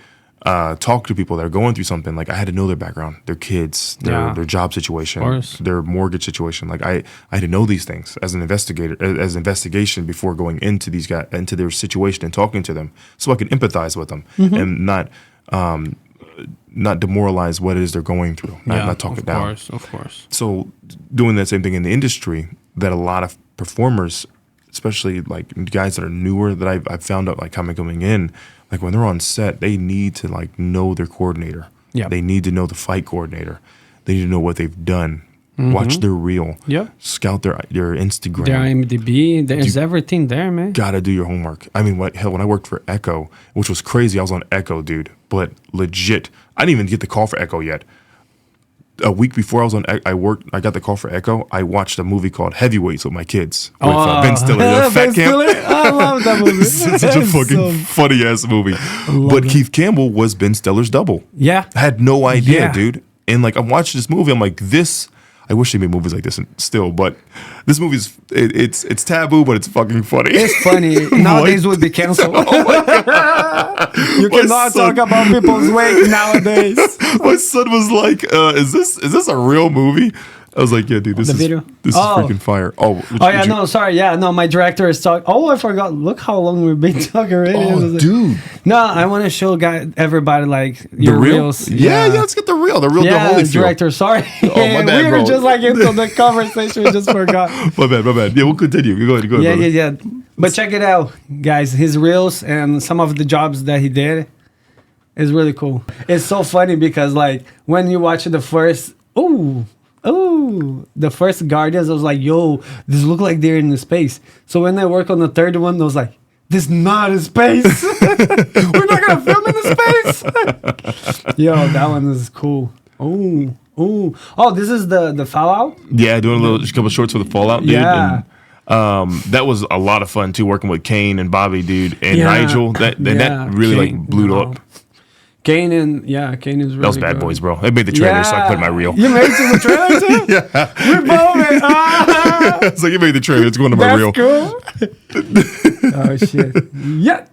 talk to people that are going through something, like I had to know their background, their kids, their job situation, their mortgage situation. Like I had to know these things as an investigator, as an investigation before going into these guys, into their situation and talking to them, so I can empathize with them and not demoralize what it is they're going through, not talk it down. Of course. So doing that same thing in the industry, that a lot of performers, especially like guys that are newer, that I've found out like coming in. Like when they're on set, they need to like know their coordinator. Yeah. They need to know the fight coordinator. They need to know what they've done. Watch their reel. Yeah. Scout their Instagram. Their IMDb. There's everything there, man. Gotta do your homework. I mean, when I worked for Echo, which was crazy, I was on Echo, dude. But legit, I didn't even get the call for Echo yet. A week before I was on, I got the call for Echo. I watched a movie called Heavyweights with my kids with Ben Stiller. Fat Camp. I love that movie. It's such a fucking funny ass movie. But Keith Campbell was Ben Stiller's double. Yeah, I had no idea, dude. And like I'm watching this movie, I'm like, this. I wish they made movies like this still, but this movie's it's taboo, but it's fucking funny. It's funny. Nowadays would be canceled. Oh my God. You cannot talk about people's weight nowadays. My son was like, "Is this a real movie?" I was like, "Yeah, dude, this is freaking fire." My director is talking. Oh, I forgot. Look how long we've been talking already. Oh, dude. No, I want to show everybody like your reels. Yeah, let's get the real director. Sorry. Oh, my bad, we were just like into the conversation. We just forgot. My bad. Yeah, we'll continue. Go ahead. Yeah. But check it out, guys. His reels and some of the jobs that he did is really cool. It's so funny because like when you watch the first, the first Guardians, I was like, yo, this look like they're in the space. So when I work on the third one, I was like, this not in space. We're not gonna film in the space. Yo, that one is cool. Oh, this is the Fallout? Yeah, doing a couple shorts for the Fallout, dude. Yeah. And, that was a lot of fun too, working with Kane and Bobby, dude, and Nigel. That really like blew up. Kane is really That was Bad Boys, bro. They made the trailer, so I put my reel. You made the trailer too? Yeah. We're both It's like you made the trailer. It's going to my reel. That's cool. Oh, shit. Yeah.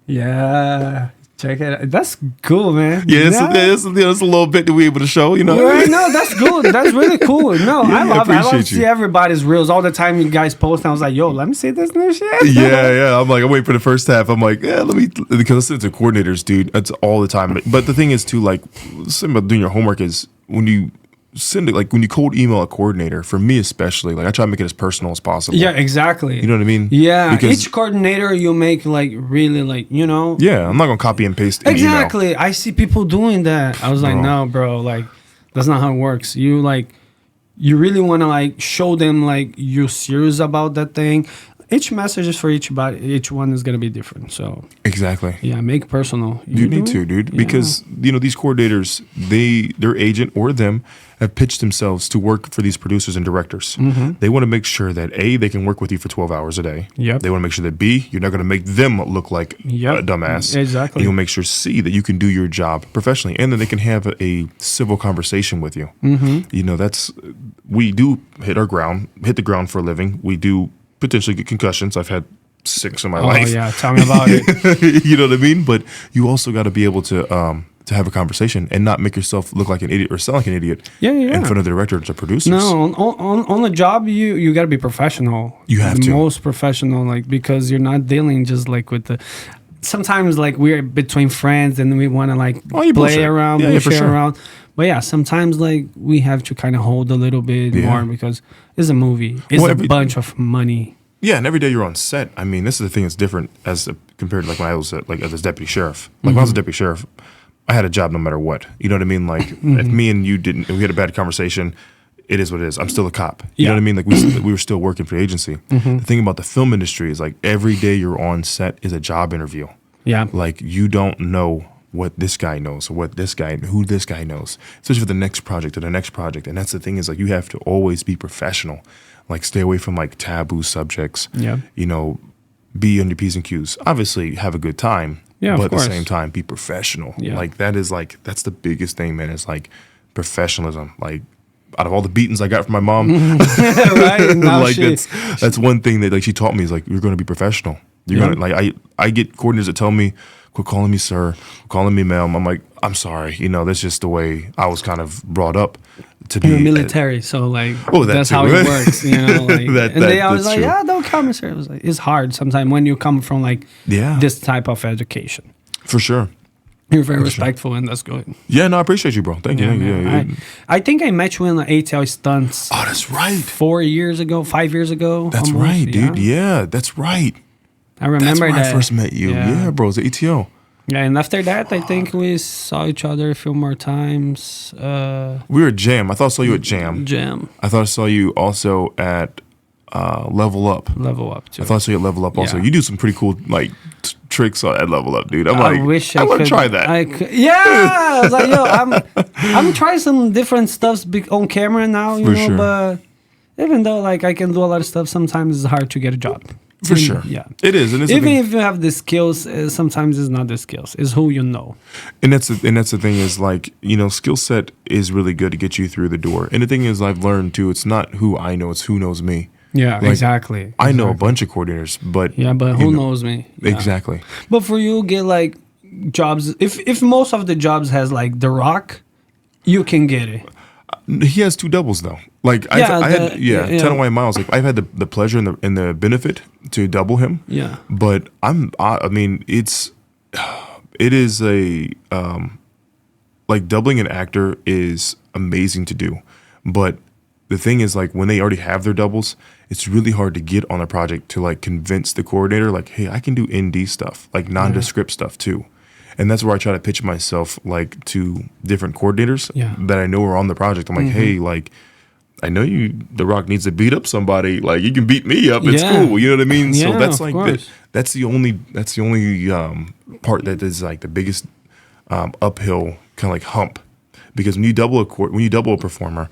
Yeah. Check it out. That's cool, man. Yeah, it's a little bit that we're able to show, Right, no, that's good. That's really cool. No, I love to see everybody's reels all the time. You guys post, and I was like, yo, let me see this new shit. Yeah. I'm waiting for the first half. I'm like, because I send it to coordinators, dude. That's all the time. But the thing is, too, like, something about doing your homework is when you send it, like when you cold email a coordinator, for me especially, like I try to make it as personal as possible. Yeah, exactly. You know what I mean? Yeah. Because each coordinator you make like really like, Yeah, I'm not gonna copy and paste exactly. Email. I see people doing that. I was like, no, bro, like that's not how it works. You really want to like show them like you're serious about that thing. each message is for each body. Each one is gonna be different. So exactly. yeah, make personal. You need to, dude, because these coordinators, their agent or them have pitched themselves to work for these producers and directors. They want to make sure that A, they can work with you for 12 hours a day. Yep. They want to make sure that B, you're not going to make them look like a dumbass. Exactly. You want to make sure C, that you can do your job professionally, and then they can have a civil conversation with you. We do hit the ground for a living. We do potentially get concussions. I've had 6 in my life. Oh yeah, tell me about it. You know what I mean? But you also got to be able to have a conversation and not make yourself look like an idiot or sound like an idiot in front of the directors or producers. No, on the job, you got to be professional. You have the to. most professional, like, because you're not dealing just like with the. Sometimes like we're between friends and we want to like play around, bullshit around. But yeah, sometimes like we have to kind of hold a little bit more because it's a movie. It's a bunch of money. Yeah, and every day you're on set. I mean, this is the thing that's different compared to like when I was as deputy sheriff. Like when I was a deputy sheriff, I had a job no matter what. You know what I mean? Like if me and you we had a bad conversation, it is what it is. I'm still a cop. You know what I mean? Like we were still working for the agency. The thing about the film industry is like every day you're on set is a job interview. Yeah. Like you don't know what this guy knows or who this guy knows, especially for the next project or the next project. And that's the thing is like you have to always be professional. Like stay away from like taboo subjects. Yeah. Be on your P's and Q's. Obviously have a good time. Yeah, but at the same time, be professional. Yeah. Like that's the biggest thing, man, is like professionalism. Like out of all the beatings I got from my mom, right? Like that's one thing that like she taught me is like you're gonna be professional. You're gonna like I get coordinators that tell me, quit calling me sir, quit calling me ma'am. I'm like, I'm sorry. That's just the way I was kind of brought up to be. You're military, so like that's how it works. Like, and they always like, yeah, don't call me sir. It was like it's hard sometimes when you come from like this type of education. For sure. You're very respectful, and that's good. Yeah, no, I appreciate you, bro. Thank you. Yeah. I think I met you in the ATL Stunts. Oh, that's right. 5 years ago. That's almost, right, dude. Yeah, that's right. I remember that's where I first met you. Yeah, bro. It was the ATL. Yeah, and after that, I think we saw each other a few more times. We were at Jam. I thought I saw you at Jam. I thought I saw you also at Level Up. Level Up, too. I thought I saw you at Level Up also. You do some pretty cool, like, tricks at Level Up, dude. I wish I want to try that. I was like, I'm trying some different stuff on camera now, sure. But even though, like, I can do a lot of stuff, sometimes it's hard to get a job. For sure. Yeah. It is. And even if you have the skills, sometimes it's not the skills. It's who you know. And that's the thing is like, skill set is really good to get you through the door. And the thing is I've learned too, it's not who I know, it's who knows me. Yeah, like, exactly. I know a bunch of coordinators, but who knows me? Yeah. Exactly. But for you get like jobs, if most of the jobs has like The Rock, you can get it. He has 2 doubles though. Like I had 10 Hawaii Miles. Like I've had the pleasure and the benefit to double him. Yeah. But I mean it is a like doubling an actor is amazing to do, but the thing is like when they already have their doubles, it's really hard to get on a project to like convince the coordinator like, hey, I can do ND stuff, like nondescript stuff too. And that's where I try to pitch myself like to different coordinators that I know are on the project. I'm like, hey, like I know The Rock needs to beat up somebody. Like you can beat me up. It's cool. You know what I mean? So that's like that's the only part that is like the biggest uphill kind of like hump, because when you double a performer,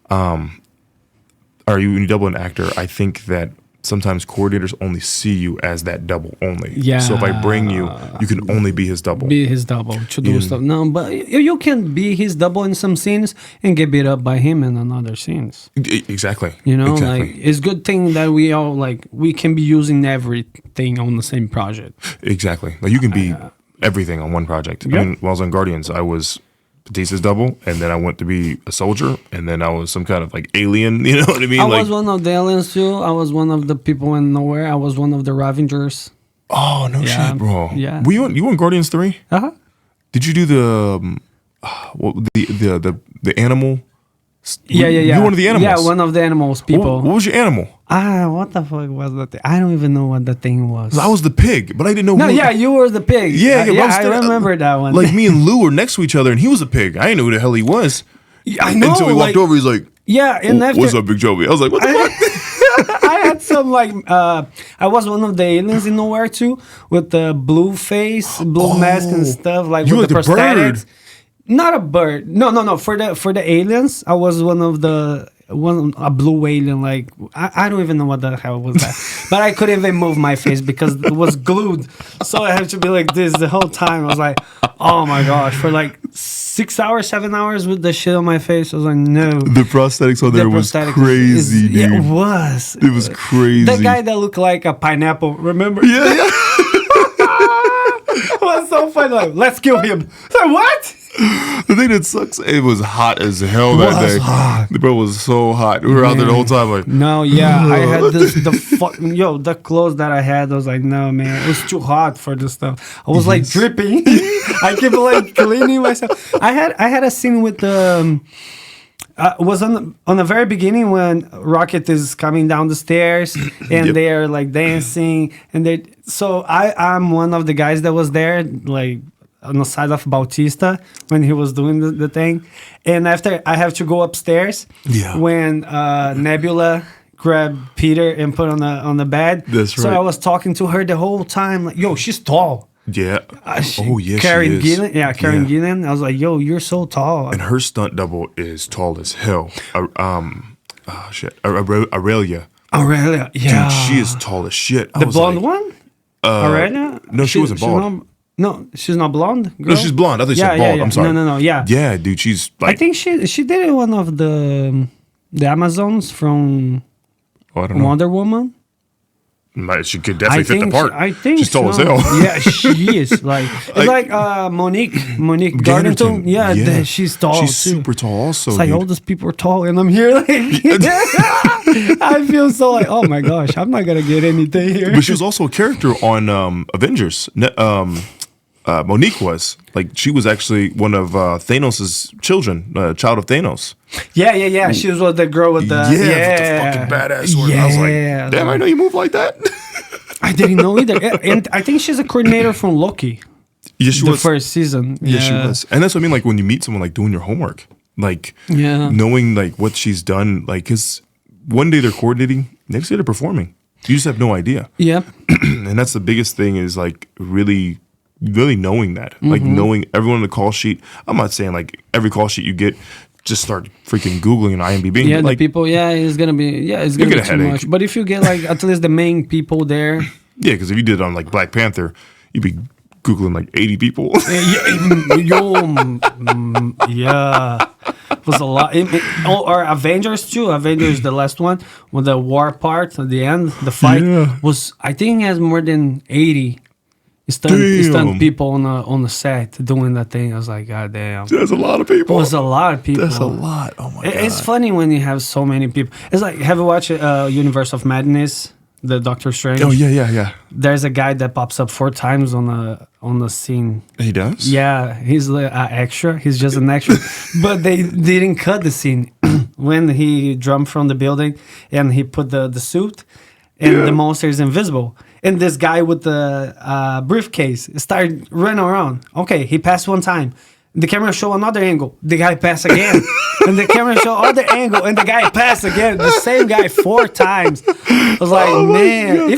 or when you double an actor, I think that sometimes coordinators only see you as that double only. Yeah. So if I bring you, you can only be his double. Be his double to do stuff. No, but you can be his double in some scenes and get beat up by him in another scenes. Exactly. Like it's good thing that we all like we can be using everything on the same project. Exactly. Like you can be everything on one project. Yep. I mean, while I was on Guardians, I was Batista's double, and then I went to be a soldier, and then I was some kind of like alien, you know what I mean? I was one of the aliens too. I was one of the people in nowhere. I was one of the Ravengers. Oh, no shit, bro. Yeah. Were you on Guardians 3? Uh-huh. Did you do the animal? Yeah. You were one of the animals? Yeah, one of the animals people. What was your animal? What the fuck was that thing? I don't even know what the thing was. I was the pig, but I didn't know. No, you were the pig. Yeah, I remember that one. Like me and Lou were next to each other, and he was a pig. I didn't know who the hell he was. I know. Until he walked over, he's like, and after, what's up, Big Joey? I was like, what the fuck? I had some like I was one of the aliens in Nowhere too, with the blue face, blue mask and stuff, like you with the were the bird. prosthetics. Not a bird. No. For the aliens, I was a blue alien. Like I don't even know what the hell was that, but I couldn't even move my face because it was glued. So I had to be like this the whole time. I was like, oh my gosh, for like 6 hours, 7 hours with the shit on my face. I was like, no. The prosthetics on there was crazy, dude. Yeah, it was. It was crazy. The guy that looked like a pineapple, remember? Yeah. It was so funny. Like, let's kill him. Like, what? The thing that sucks, it was hot as hell that day. Hot. The bro was so hot. We were out there the whole time like, no, yeah, I had the clothes that I had. I was like, no, man, it was too hot for this stuff. I was like dripping. I kept like cleaning myself. I had a scene with the. Was on the very beginning when Rocket is coming down the stairs and they're like dancing and so I'm one of the guys that was there like on the side of Bautista when he was doing the thing, and after I have to go upstairs when Nebula grabbed Peter and put on the bed. That's right. So I was talking to her the whole time like, yo, she's tall. Yeah. Karen Gillan. Yeah, Karen Gillan. I was like, yo, you're so tall. And her stunt double is tall as hell. Aurelia. Aurelia, yeah. Dude, she is tall as shit. The blonde one? Aurelia? No, she wasn't blonde. No, she's not blonde. Girl? No, she's blonde. I thought she was bald. I'm sorry. No. Yeah. Yeah, dude, she's like. I think she did one of the Amazons from I don't know. Wonder Woman. She could definitely fit the part. I think she's tall as hell. Yeah, she is. Like it's like Monique Gardenton. Yeah, she's tall. She's too. super tall. Also, it's like all these people are tall, and I'm here. Like, I feel so like, oh my gosh, I'm not gonna get anything here. But she was also a character on Avengers. Monique was like she was actually one of Thanos' children, child of Thanos. Yeah. She was with the girl with the with the fucking badass sword. I was like, damn, I know you move like that. I didn't know either. And I think she's a coordinator from Loki. Yeah, she was. The first season. Yeah, she was. And that's what I mean, like when you meet someone like doing your homework, like knowing like what she's done, like because one day they're coordinating, next day they're performing. You just have no idea. Yeah. And that's the biggest thing is like really knowing that, like knowing everyone on the call sheet. I'm not saying like every call sheet you get, just start freaking Googling and IMDb. Yeah, like, the people, it's gonna be too much. But if you get like at least the main people there. Yeah, because if you did it on like Black Panther, you'd be Googling like 80 people. Yeah. It was a lot. Or Avengers too. Avengers, the last one, with the war part at the end, the fight was, I think it has more than 80 stunt people on the set doing that thing. I was like, God damn. That's a lot of people. It was a lot of people. That's a lot. Oh my God. It's funny when you have so many people. It's like, have you watched Universe of Madness? The Doctor Strange. Oh yeah. There's a guy that pops up 4 times on the scene. He does? Yeah, he's an extra. He's just an extra. But they didn't cut the scene when he jumped from the building and he put the suit and the monster is invisible. And this guy with the briefcase started running around. Okay, he passed one time. The camera show another angle. The guy passed again. And the camera show other angle. And the guy passed again. The same guy 4 times. I was like, man,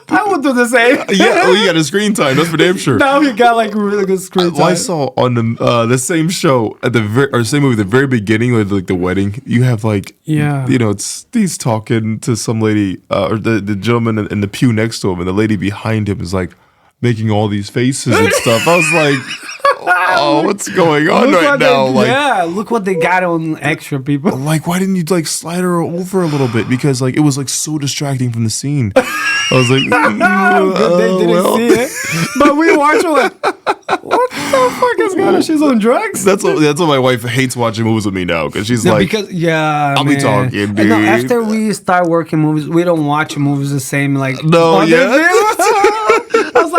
I would do the same. Yeah, you got a screen time. That's for damn sure. Now you got like really good screen time. I saw on the same show at the same movie, the very beginning, with like the wedding. You have like, he's talking to some lady, or the gentleman in the pew next to him, and the lady behind him is like making all these faces and stuff. I was like, oh, what's going on right now? Look what they got on extra people. Like, why didn't you like slide her over a little bit? Because like it was like so distracting from the scene. I was like, they didn't see it, but we watched it like, what the fuck is going on? She's on drugs. That's what my wife hates watching movies with me now, because she's like, I'll be talking, dude. No, after we start working movies, we don't watch movies the same. Like,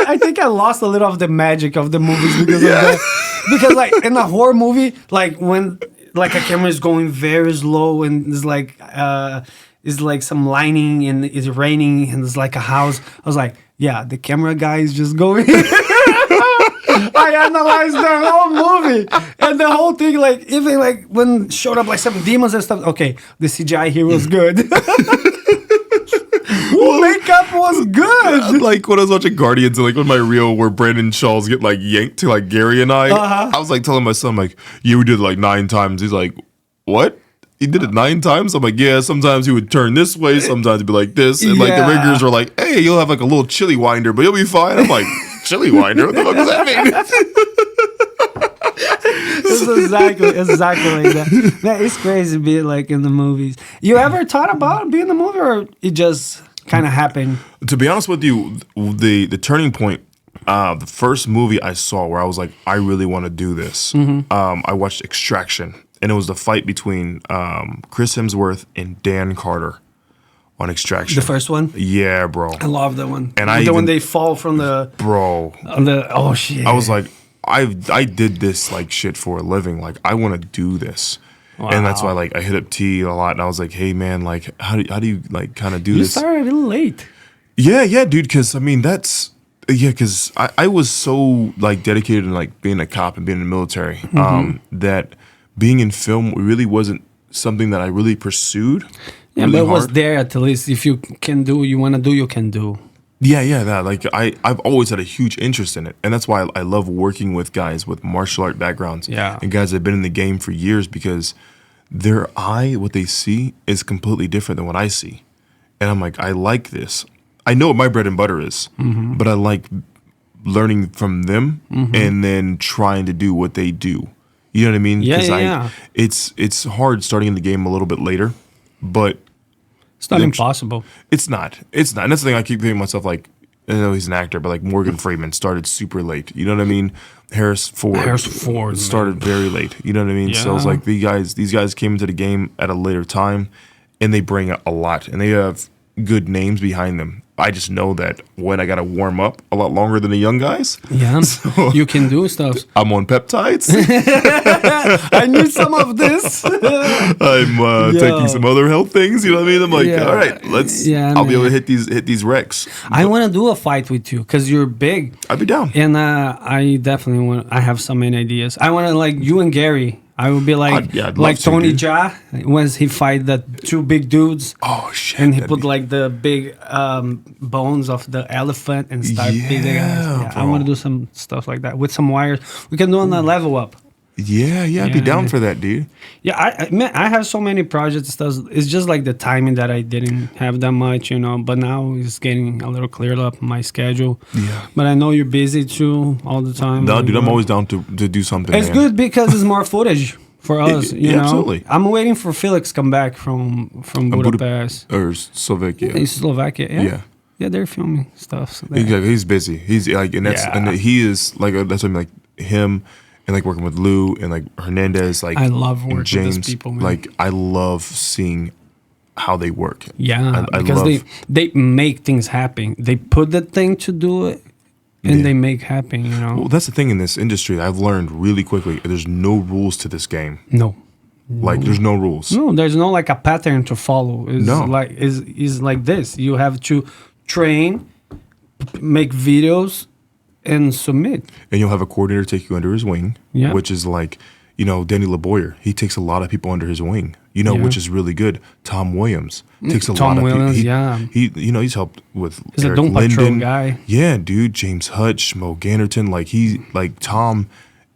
I think I lost a little of the magic of the movies because of that. Because like in a horror movie, like when like a camera is going very slow and it's like some lighting and it's raining and it's like a house. I was like, yeah, the camera guy is just going. I analyzed the whole movie and the whole thing, like even like when showed up like some demons and stuff. Okay, the CGI here was good. Makeup was good. Like when I was watching Guardians, and like when my reel where Brandon Shaw's get like yanked to like Gary and I was like telling my son like, "You did it like 9 times." He's like, "What? He did it 9 times?" I'm like, "Yeah." Sometimes he would turn this way, sometimes he'd be like this, and like the riggers were like, "Hey, you'll have like a little chili winder, but you'll be fine." I'm like, "Chili winder? What the fuck does that mean?" It's exactly like that. Man, it's crazy being like in the movies. You ever thought about being in the movie, or it just kind of happened? To be honest with you, the turning point, the first movie I saw where I was like, I really want to do this. I watched Extraction, and it was the fight between Chris Hemsworth and Dan Carter on Extraction. The first one? Yeah, bro. I love that one. And when they fall from the oh shit. I was like, I did this like shit for a living. Like I want to do this. Wow. And that's why like I hit up T a lot, and I was like, hey man, like how do you like kind of do this? You started a little late. Yeah, dude. Because I mean because I was so like dedicated to like being a cop and being in the military that being in film really wasn't something that I really pursued. Yeah, really but it was hard. there at least. If you can do, you want to do, you can do. Yeah, that like I've always had a huge interest in it, and that's why I love working with guys with martial art backgrounds. Yeah, and guys that have been in the game for years, because their eye, what they see, is completely different than what I see, and I'm like, I like this. I know what my bread and butter is, but I like learning from them and then trying to do what they do. You know what I mean? Yeah. It's hard starting in the game a little bit later, but it's not impossible. It's not. And that's the thing I keep thinking to myself, like, I know he's an actor, but like Morgan Freeman started super late. You know what I mean? Harris Ford started very late. You know what I mean? Yeah. So it's like these guys came into the game at a later time, and they bring a lot, and they have good names behind them. I just know that when I got to warm up a lot longer than the young guys. Yeah, so you can do stuff. I'm on peptides. I need some of this. I'm taking some other health things. You know what I mean? I'm like, all right, I'll be able to hit these recs. I want to do a fight with you because you're big. I'd be down. And I definitely want. I have so many ideas. I want to like you and Gary. I would be like like Tony Jaa when he fight the 2 big dudes. Oh shit! And he put like the big bones of the elephant and start beating guys. Yeah, I want to do some stuff like that with some wires. We can do on the level up. Yeah, I'd be down for that, dude. Yeah, I have so many projects. Stuff. It's just like the timing that I didn't have that much, you know. But now it's getting a little cleared up my schedule. Yeah. But I know you're busy too all the time. No, dude, I'm always down to do something. It's good because it's more footage for us. You know, absolutely. I'm waiting for Felix come back from Budapest or Slovakia. In Slovakia, yeah. Yeah, they're filming stuff. So exactly, he's busy. He's like, and he is like that's what I mean, like him. And like working with Lou and like Hernandez, like I love working with James, those people, man. Like I love seeing how they work. Yeah, because they make things happen. They put the thing to do it, and they make happen. You know. Well, that's the thing in this industry. I've learned really quickly. There's no rules to this game. No. Like there's no rules. No, there's no like a pattern to follow. It's like is like this. You have to train, make videos, and submit. And you'll have a coordinator take you under his wing, which is like, you know, Danny LeBoyer. He takes a lot of people under his wing, you know, which is really good. Tom Williams takes a lot of people. He, you know, he's helped with he's Eric a Don't Linden. Patrol guy. Yeah, dude. James Hutch, Mo Gannerton. Like Tom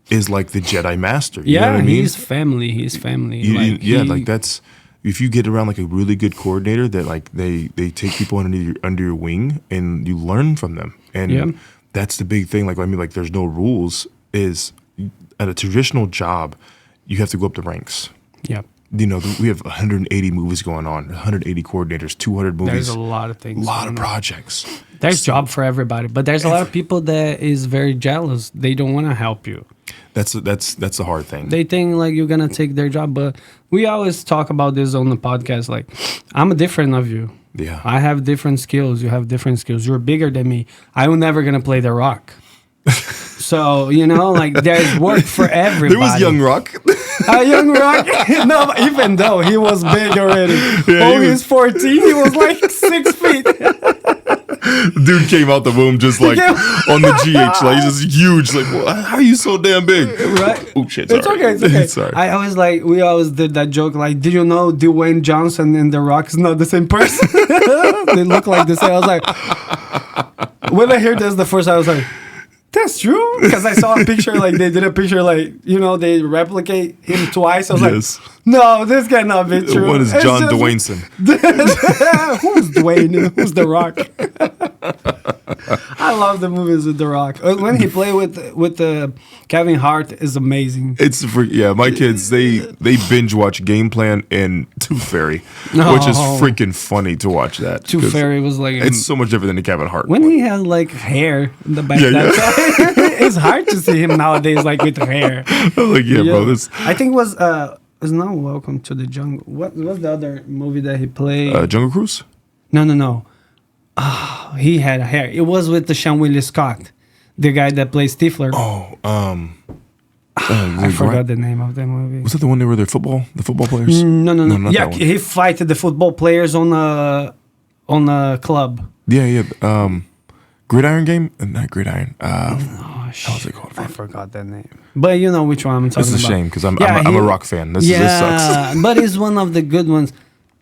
is like the Jedi Master. You know what I mean? He's family. He's family. Like that's, if you get around like a really good coordinator that like they take people under your wing and you learn from them. And that's the big thing. Like, I mean, like, there's no rules. Is at a traditional job, you have to go up the ranks. Yeah. You know, we have 180 movies going on, 180 coordinators, 200 movies. There's a lot of things. A lot of projects. There's job for everybody, but there's a lot of people that is very jealous. They don't want to help you. That's the hard thing. They think like you're gonna take their job, but we always talk about this on the podcast. Like, I'm different of you. Yeah. I have different skills. You have different skills. You're bigger than me. I'm never going to play The Rock. So, you know, like there's work for everybody. There was Young Rock. Young Rock? No, even though he was big already. He's 14. He was like 6 feet. Dude came out the womb just like on the GH, like he's just huge. Like, how are you so damn big? Right? Oh shit! Sorry. It's okay. It's okay. Sorry. I always we always did that joke. Like, did you know Dwayne Johnson and The Rock is not the same person? They look like the same. I was like, when I heard this the first time, I was like, that's true, because I saw a picture. Like they did a picture. Like they replicate him twice. I was like, no, this cannot be true. What is John Dwayneson? Who's Dwayne? Who's The Rock? I love the movies with The Rock. When he played with Kevin Hart is amazing. My kids they binge watch Game Plan and Tooth Fairy, which is freaking funny to watch that. Tooth Fairy was like it's so much different than the Kevin Hart. When he had like hair in the back. It's hard to see him nowadays like with hair. Like bro, this I think was not Welcome to the Jungle. What was the other movie that he played? Jungle Cruise? No. He had hair. It was with the Sean Willis Scott, the guy that plays Stifler. I forgot the name of the movie. Was that the one where they're the football players? No. Yeah, he fighted the football players on a club. Yeah. Gridiron game? Not Gridiron. How's it called? I forgot that name. But you know which one I'm talking about. It's a shame because I'm a rock fan. This sucks. But it's one of the good ones.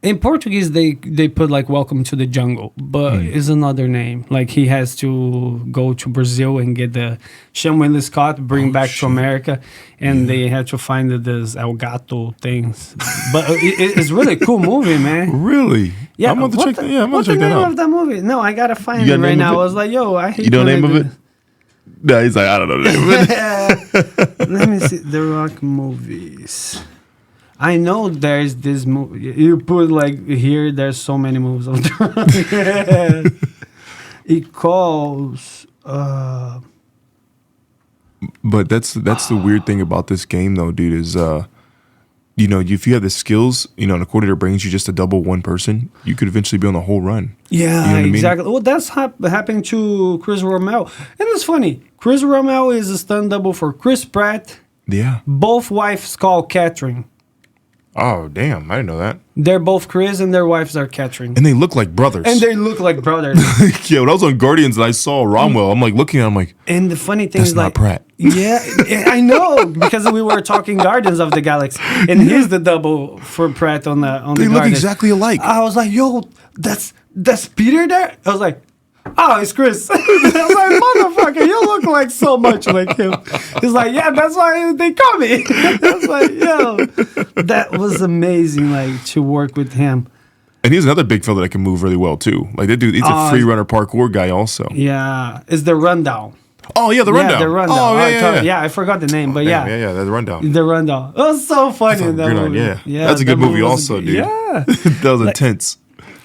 In Portuguese, they put like "Welcome to the Jungle," but it's another name. Like he has to go to Brazil and get the Sean Willis Scott, bring back to America, and they had to find this El Gato things. But it's really cool movie, man. Really? Yeah. I'm gonna check that. Yeah, I'm gonna check that out. What's the name of that movie? No, I gotta find it right now. I was like, yo, I hate. You know the name of it? No, he's like, I don't know the name of it. Let me see The Rock movies. I know there's this movie. You put like here. There's so many movies of The Rock. It calls. But that's the weird thing about this game, though, dude. Is if you have the skills, and a coordinator brings you just a double one person, you could eventually be on the whole run. Yeah, you know exactly. I mean? Well, that's happening to Chris Romero, and it's funny. Chris Romero is a stunt double for Chris Pratt. Yeah. Both wives call Catherine. Oh, damn. I didn't know that. They're both Chris and their wives are Catherine. And they look like brothers. Yeah, when I was on Guardians and I saw Romwell, I'm like looking at him like, and the funny thing that's is not like, Pratt. Yeah, I know, because we were talking Guardians of the Galaxy, and he's the double for Pratt on the They look Guardians. exactly alike. I was like, yo, that's Peter there? I was like, oh, it's Chris. I was like, motherfucker, you look like so much like him. He's like, yeah, that's why they call me. I was like, yo, that was amazing, like, to work with him. And he's another big fella that can move really well, too. Like, that dude, he's a free runner parkour guy also. Yeah, it's the Rundown. Oh, yeah, the Rundown. Yeah, the Rundown. Oh, yeah. I forgot the name, but yeah. Yeah, the Rundown. The Rundown. It was so funny in that movie. Yeah, that's a good movie also, dude. Yeah. That was intense.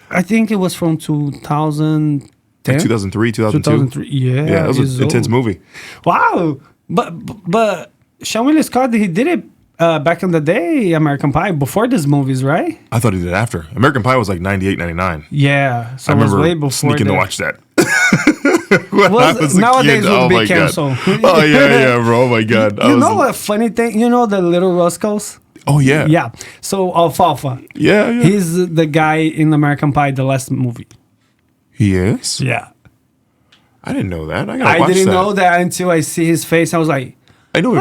I think it was from 2010? 2003, 2002. 2003, yeah. Yeah, it was an intense movie. Wow. But Sean Willis Scott, he did it back in the day, American Pie, before these movies, right? I thought he did it after. American Pie was like 98, 99. Yeah. So I remember it was way before sneaking to watch that. Nowadays would be canceled. Oh, yeah, bro. Oh, my God. You know what funny thing? You know the Little Rascals? Oh, yeah. Yeah. So Alfalfa. Yeah. He's the guy in American Pie, the last movie. He is? Yeah. I didn't know that. I didn't know that until I see his face. I was like, I know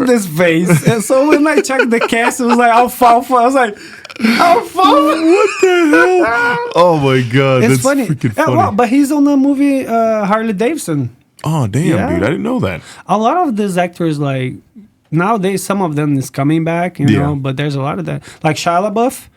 this face. And so when I checked the cast, it was like Alfalfa. I was like, Alfalfa? What the hell? Oh my God. It's that's funny. freaking funny. Well, but he's on the movie Harley Davidson. Oh, damn, dude. I didn't know that. A lot of these actors, like, nowadays, some of them is coming back, you know, but there's a lot of that. Like Shia LaBeouf.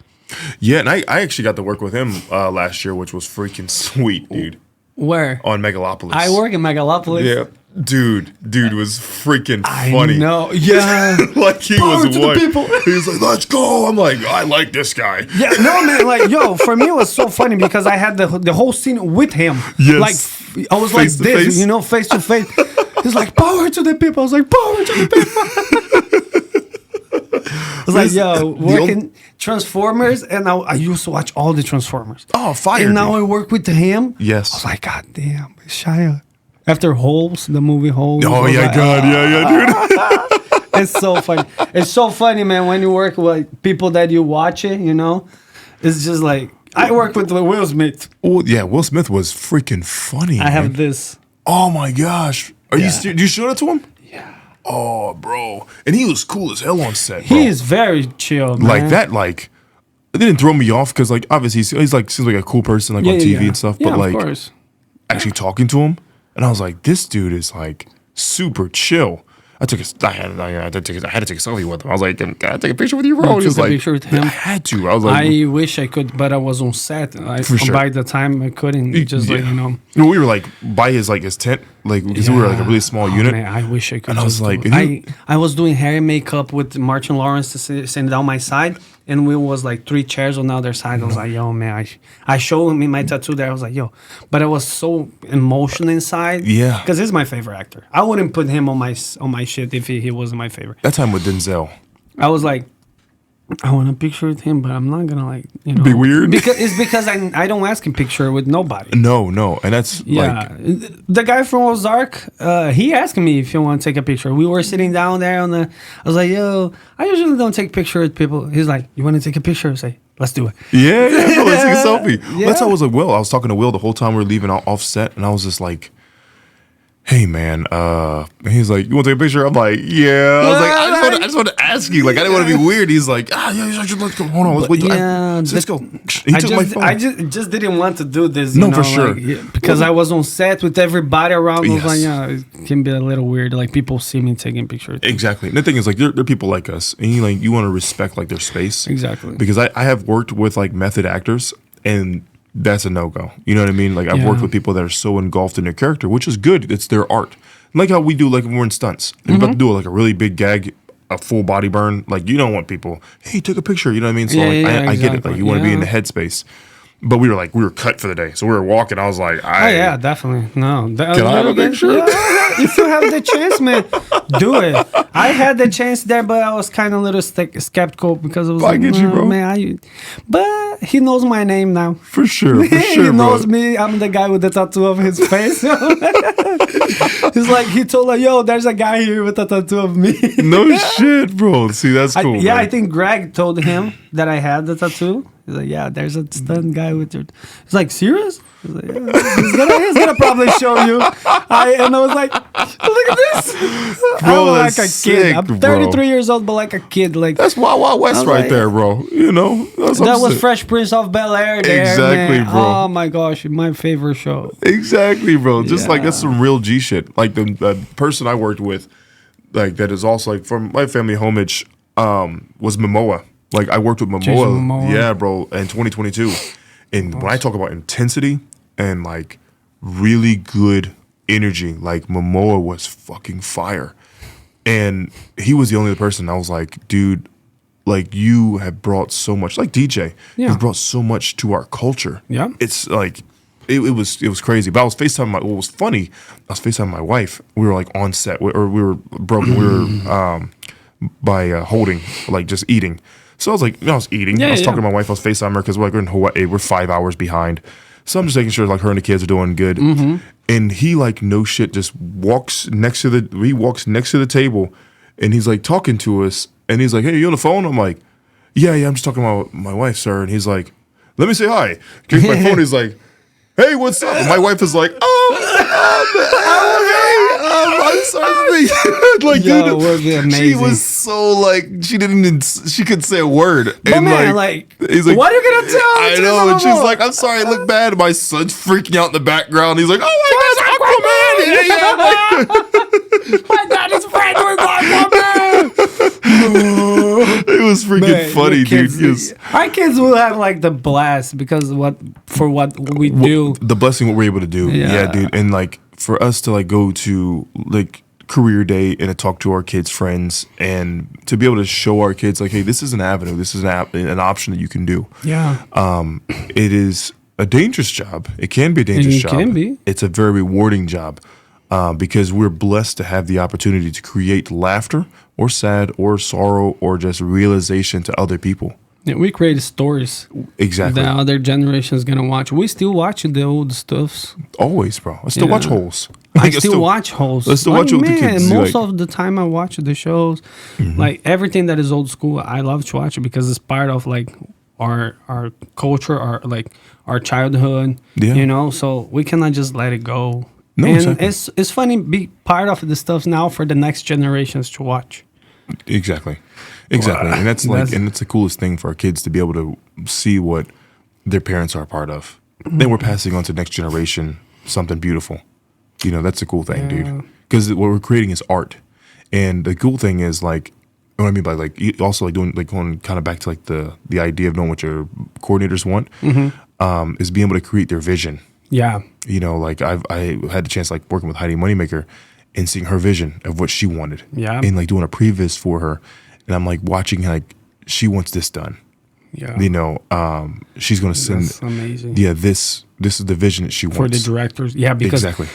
Yeah, and I actually got to work with him last year, which was freaking sweet, dude. Where? On Megalopolis. I work in Megalopolis. Yeah. Dude was freaking funny. I know. Yeah. Like he Power was to one. the people. He was like, let's go. I'm like, I like this guy. Yeah, no, man. Like, yo, for me, it was so funny because I had the whole scene with him. Yes. Like, I was Face like to this, face. you know, face to face. He's like, power to the people. I was like, power to the people. I was like, yo, working Transformers, and I used to watch all the Transformers. Oh, fire. And now I work with him. Yes. I was like, God damn, Shia. After Holes, the movie Holes. Oh, yeah, like, God. Yeah, dude. It's so funny. It's so funny, man, when you work with people that you watch it, you know? It's just like, I work with Will Smith. Oh yeah, Will Smith was freaking funny. I have this. Oh my gosh, you show it to him? Yeah. Oh, bro, and he was cool as hell on set. Bro. He is very chill, man. Like that, like it didn't throw me off because like obviously he's like seems like a cool person like on TV and stuff, but like of course. actually talking to him, and I was like, this dude is like super chill. I had to take a selfie with him. I was like, can I take a picture with you, bro? I took a picture with him. I had to. I was like, I wish I could, but I was on set. By the time I couldn't, like, you know. We were like by his tent, like because we were like a really small unit. Man, I wish I could. And I was like, I was doing hair and makeup with Martin Lawrence to send down my side, and we was like 3 chairs on the other side. I was like, yo, man, I showed him my tattoo there. I was like, yo, but I was so emotional inside. Yeah, because he's my favorite actor. I wouldn't put him on my shit if he wasn't my favorite. That time with Denzel, I was like, I want a picture with him, but I'm not gonna like, you know, be weird. Because I don't ask him picture with nobody. No, and that's like the guy from Ozark. He asked me if he want to take a picture. We were sitting down there I was like, yo, I usually don't take picture with people. He's like, you want to take a picture? I say, let's do it. Yeah, bro, let's take a selfie. Yeah. That's how I was like, Will. I was talking to Will the whole time we were leaving off set, and I was just like, hey man, he's like, you want to take a picture? I'm like, yeah. I was like, I just want to ask you. Like, I didn't want to be weird. He's like, let's go. Hold on, let's go. He took my phone. I just didn't want to do this. No, for sure. Because I was on set with everybody around. I was like, yeah, it can be a little weird. Like people see me taking pictures. Exactly. And the thing is, like, they're people like us, and you want to respect like their space. Exactly. Because I have worked with like method actors, and that's a no-go. You know what I mean? Like I've worked with people that are so engulfed in their character, which is good. It's their art. Like how we do, like when we're in stunts. We're about to do like a really big gag, a full body burn. Like you don't want people, hey, take a picture. You know what I mean? So I get it. Like you want to be in the headspace. But we were cut for the day. So we were walking. I was like, yeah, definitely. No. Can I have a picture? If you have the chance, man, do it. I had the chance there, but I was kind of a little skeptical because it was like, get you, bro. Man, but he knows my name now. For sure, he knows me. I'm the guy with the tattoo of his face. He's like, he told like, yo, there's a guy here with a tattoo of me. No shit, bro. See, that's cool. I think Greg told him that I had the tattoo. He's like, yeah, there's a stunt guy with your... He's like, serious? He's like, yeah, he's gonna probably show you. And I was like, look at this. Bro, I'm that's like a sick, kid. I'm 33 years old, but like a kid. Like that's Wild Wild West right there, bro. You know? That was Fresh Prince of Bel-Air there, exactly, man. bro. Oh my gosh, my favorite show. Exactly, bro. Just like that's some real G shit. Like the person I worked with, like that is also like from my family homage, was Momoa. Like I worked with Momoa, yeah, bro, in 2022. And when I talk about intensity and like really good energy, like Momoa was fucking fire. And he was the only person I was like, dude, like you have brought so much, like DJ, you've brought so much to our culture. Yeah, it's like it was crazy. But I was FaceTiming what was funny, I was FaceTiming my wife. We were like on set, or we were broken. We were by holding, like just eating. So I was like, I was eating. I was talking to my wife. I was FaceTiming her because we're like in Hawaii. We're 5 hours behind. So I'm just making sure like her and the kids are doing good. Mm-hmm. And he like no shit just walks next to the table, and he's like talking to us. And he's like, hey, you on the phone? I'm like, yeah, I'm just talking about my wife, sir. And he's like, let me say hi. Gives my phone. He's like, hey, what's up? And my wife is like, I'm sorry. Like, yo, dude, she was so like she couldn't say a word. But and man, like, he's like, what are you gonna tell? I know, and she's like, I'm sorry, I look bad. My son's freaking out in the background. He's like, oh my God, Aquaman! My dad is friends with Aquaman. It was freaking funny, dude. Our kids will have like the blast because what we do, the blessing what we're able to do. Yeah, dude, and like for us to like go to like career day and to talk to our kids' friends and to be able to show our kids like, hey, this is an avenue, this is an option that you can do. Yeah. It is a dangerous job. It can be a dangerous job. It can be. It's a very rewarding job because we're blessed to have the opportunity to create laughter or sad or sorrow or just realization to other people. Yeah, we create stories. Exactly. That other generation is gonna watch. We still watch the old stuffs. Always, bro. I still watch Holes. I still watch Holes. I still watch it with the kids. Most of the time I watch the shows. Mm-hmm. Like everything that is old school, I love to watch it because it's part of like our culture, our childhood. Yeah. You know, so we cannot just let it go. No, and exactly. it's funny be part of the stuff now for the next generations to watch. Exactly. And that's the coolest thing for our kids to be able to see what their parents are a part of. Then we're passing on to the next generation something beautiful. You know, that's the cool thing, dude. Because what we're creating is art. And the cool thing is, like, what I mean by, like, also, like, doing, like, going kind of back to, like, the idea of knowing what your coordinators want, is being able to create their vision. Yeah. You know, like, I had the chance, like, working with Heidi Moneymaker and seeing her vision of what she wanted. Yeah. And, like, doing a previs for her. And I'm, like, watching, like, she wants this done. Yeah. You know, she's going to send. That's amazing. Yeah, this is the vision that she wants. For the directors. Yeah, because Exactly.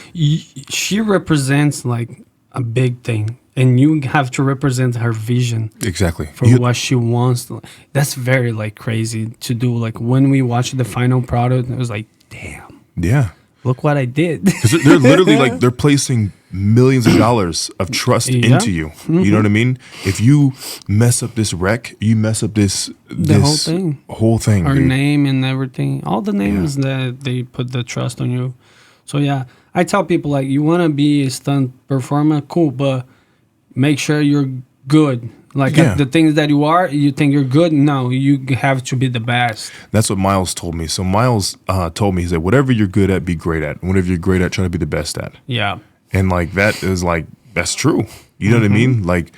She represents, like, a big thing. And you have to represent her vision. Exactly. For what she wants. That's very, like, crazy to do. Like, when we watched the final product, it was like, damn. Yeah. Look what I did. Because they're literally, like, they're placing millions of dollars of trust into you. You know what I mean? If you mess up this wreck, you mess up this whole thing. Our dude. name and everything. All the names that they put the trust on you. So, yeah. I tell people, like, you want to be a stunt performer, cool, but make sure you're good. Like, the things that you think you're good, no, you have to be the best. That's what Miles told me. So Miles told me, he said, whatever you're good at, be great at. Whatever you're great at, try to be the best at. Yeah. And, like, that is, like, that's true. You know what I mean? Like,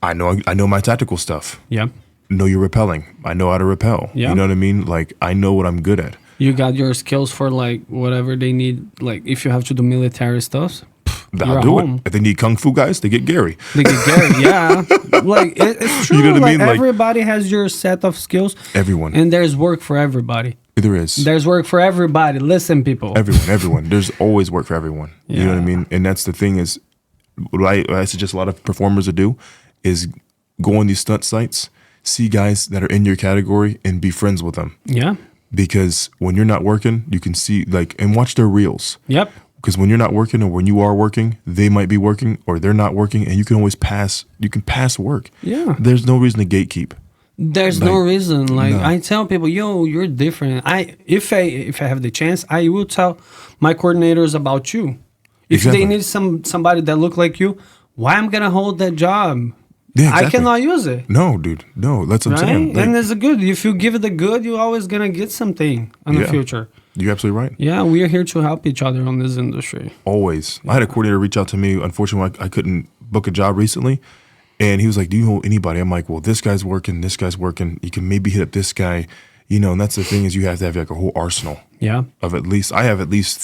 I know my tactical stuff. Yeah. Know you're repelling. I know how to repel. Yeah. You know what I mean? Like, I know what I'm good at. You got your skills for, like, whatever they need. Like, if you have to do military stuff, I'll do it. If they need kung fu guys, they get Gary. Yeah. Like, it's true. You know what I mean? Like, everybody has your set of skills. Everyone. And there's work for everybody. There is. There's work for everybody. Listen, people. Everyone. There's always work for everyone. Yeah. You know what I mean? And that's the thing is, what I suggest a lot of performers to do is go on these stunt sites, see guys that are in your category, and be friends with them. Yeah. Because when you're not working, you can see, like, and watch their reels. Yep. Because when you're not working or when you are working, they might be working or they're not working, and you can always pass. You can pass work. Yeah. There's no reason to gatekeep. There's no reason. Like, I tell people, yo, you're different. If I have the chance, I will tell my coordinators about you. If they need somebody that look like you, why I'm gonna hold that job? Yeah, exactly. I cannot use it. No, dude. No, that's what I'm saying. Like, and it's a good. If you give it a good, you're always gonna get something in the future. You're absolutely right. Yeah, we are here to help each other on this industry. Always. Yeah. I had a coordinator reach out to me. Unfortunately, I couldn't book a job recently. And he was like, do you know anybody? I'm like, well, this guy's working. You can maybe hit up this guy. You know, and that's the thing is you have to have, like, a whole arsenal. Yeah. Of at least, I have at least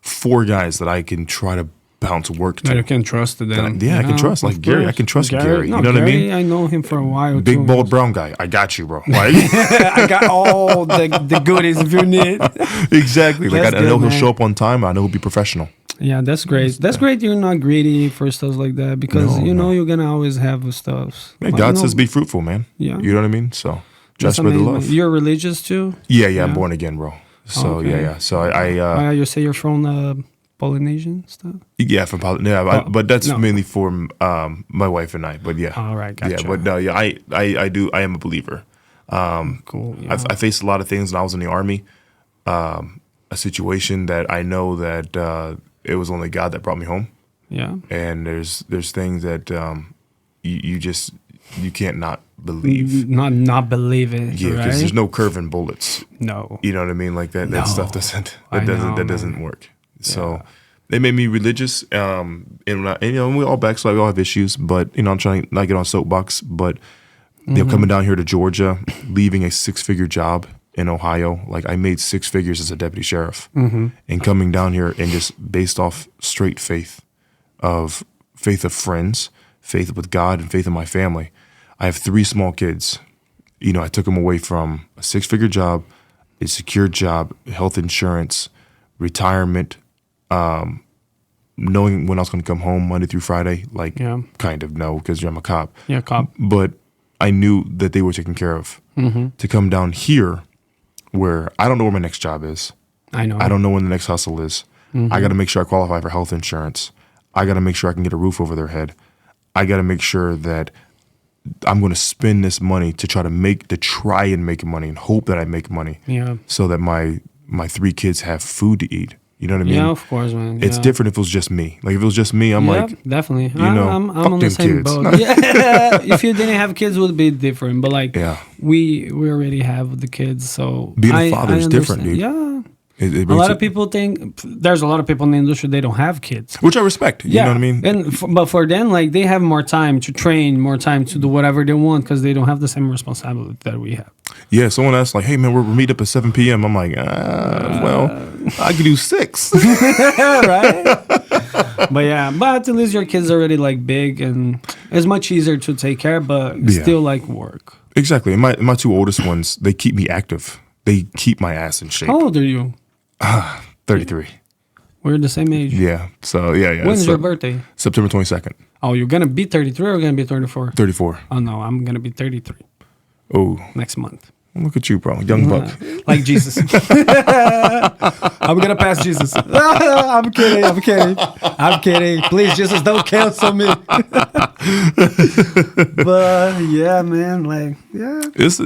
4 guys that I can try to bounce work to. That you can trust them. I can trust. Like Gary, I can trust Gary. No, you know what I mean? I know him for a while. Big, bald, brown guy. I got you, bro. Like, I got all the goodies if you need. Exactly. Like, I know he'll show up on time. I know he'll be professional. Yeah, that's great. That's great you're not greedy for stuff like that because, you know, you're going to always have stuff. Yeah, God says be fruitful, man. Yeah. You know what I mean? So just spread the love. You're religious too? Yeah. I'm born again, bro. So, yeah. So I you say you're from Polynesian stuff? Yeah, from Polynesian. But that's mainly for my wife and I. But yeah. All right, gotcha. Yeah, but no, yeah, I am a believer. Cool. Yeah. I faced a lot of things when I was in the Army. A situation that I know that it was only God that brought me home. Yeah. And there's things that you can't not believe. Not believe it. Yeah, because there's no curving bullets. No. You know what I mean? Like that stuff doesn't work. So they made me religious. And we all backslide, we all have issues, but I'm trying to not get on soapbox, but coming down here to Georgia, leaving a 6-figure job in Ohio, like I made 6 figures as a deputy sheriff, and coming down here and just based off straight faith of friends, faith with God, and faith in my family. I have 3 small kids. I took them away from a 6-figure job, a secure job, health insurance, retirement, knowing when I was going to come home Monday through Friday, kind of no, because I'm a cop. Yeah, cop. But I knew that they were taken care of. To come down here, where I don't know where my next job is. I don't know when the next hustle is. I got to make sure I qualify for health insurance. I got to make sure I can get a roof over their head. I got to make sure that I'm going to spend this money to try and make money and hope that I make money. Yeah. So that my 3 kids have food to eat. You know what I mean? Yeah, of course, man. It's different if it was just me. Like if it was just me, I'm like, definitely. You know, I'm fuck on the them same kids. boat. Yeah. If you didn't have kids, it would be different. But like, Yeah. we already have the kids, so Being a father is different, dude. Yeah. It A lot of people think there's a lot of people in the industry they don't have kids. which I respect. You know what I mean? And but for them, like they have more time to train, more time to do whatever they want because they don't have the same responsibility that we have. Yeah, someone asked like, "Hey man, we're meet up at 7 p.m." I'm like, well, I could do 6. Right? But at least your kids are already like big and it's much easier to take care, but still like work. Exactly. And my 2 oldest ones, they keep me active. They keep my ass in shape. How old are you? 33. We're the same age. Yeah. So yeah. When's your birthday? September 22nd. Oh, you're gonna be 33 or you're gonna be 34? 34. Oh no, I'm gonna be 33 Oh, next month. look at you, bro. Young buck. Like Jesus. I'm gonna pass Jesus. I'm kidding. Please, Jesus, don't cancel me. But yeah, man, like It's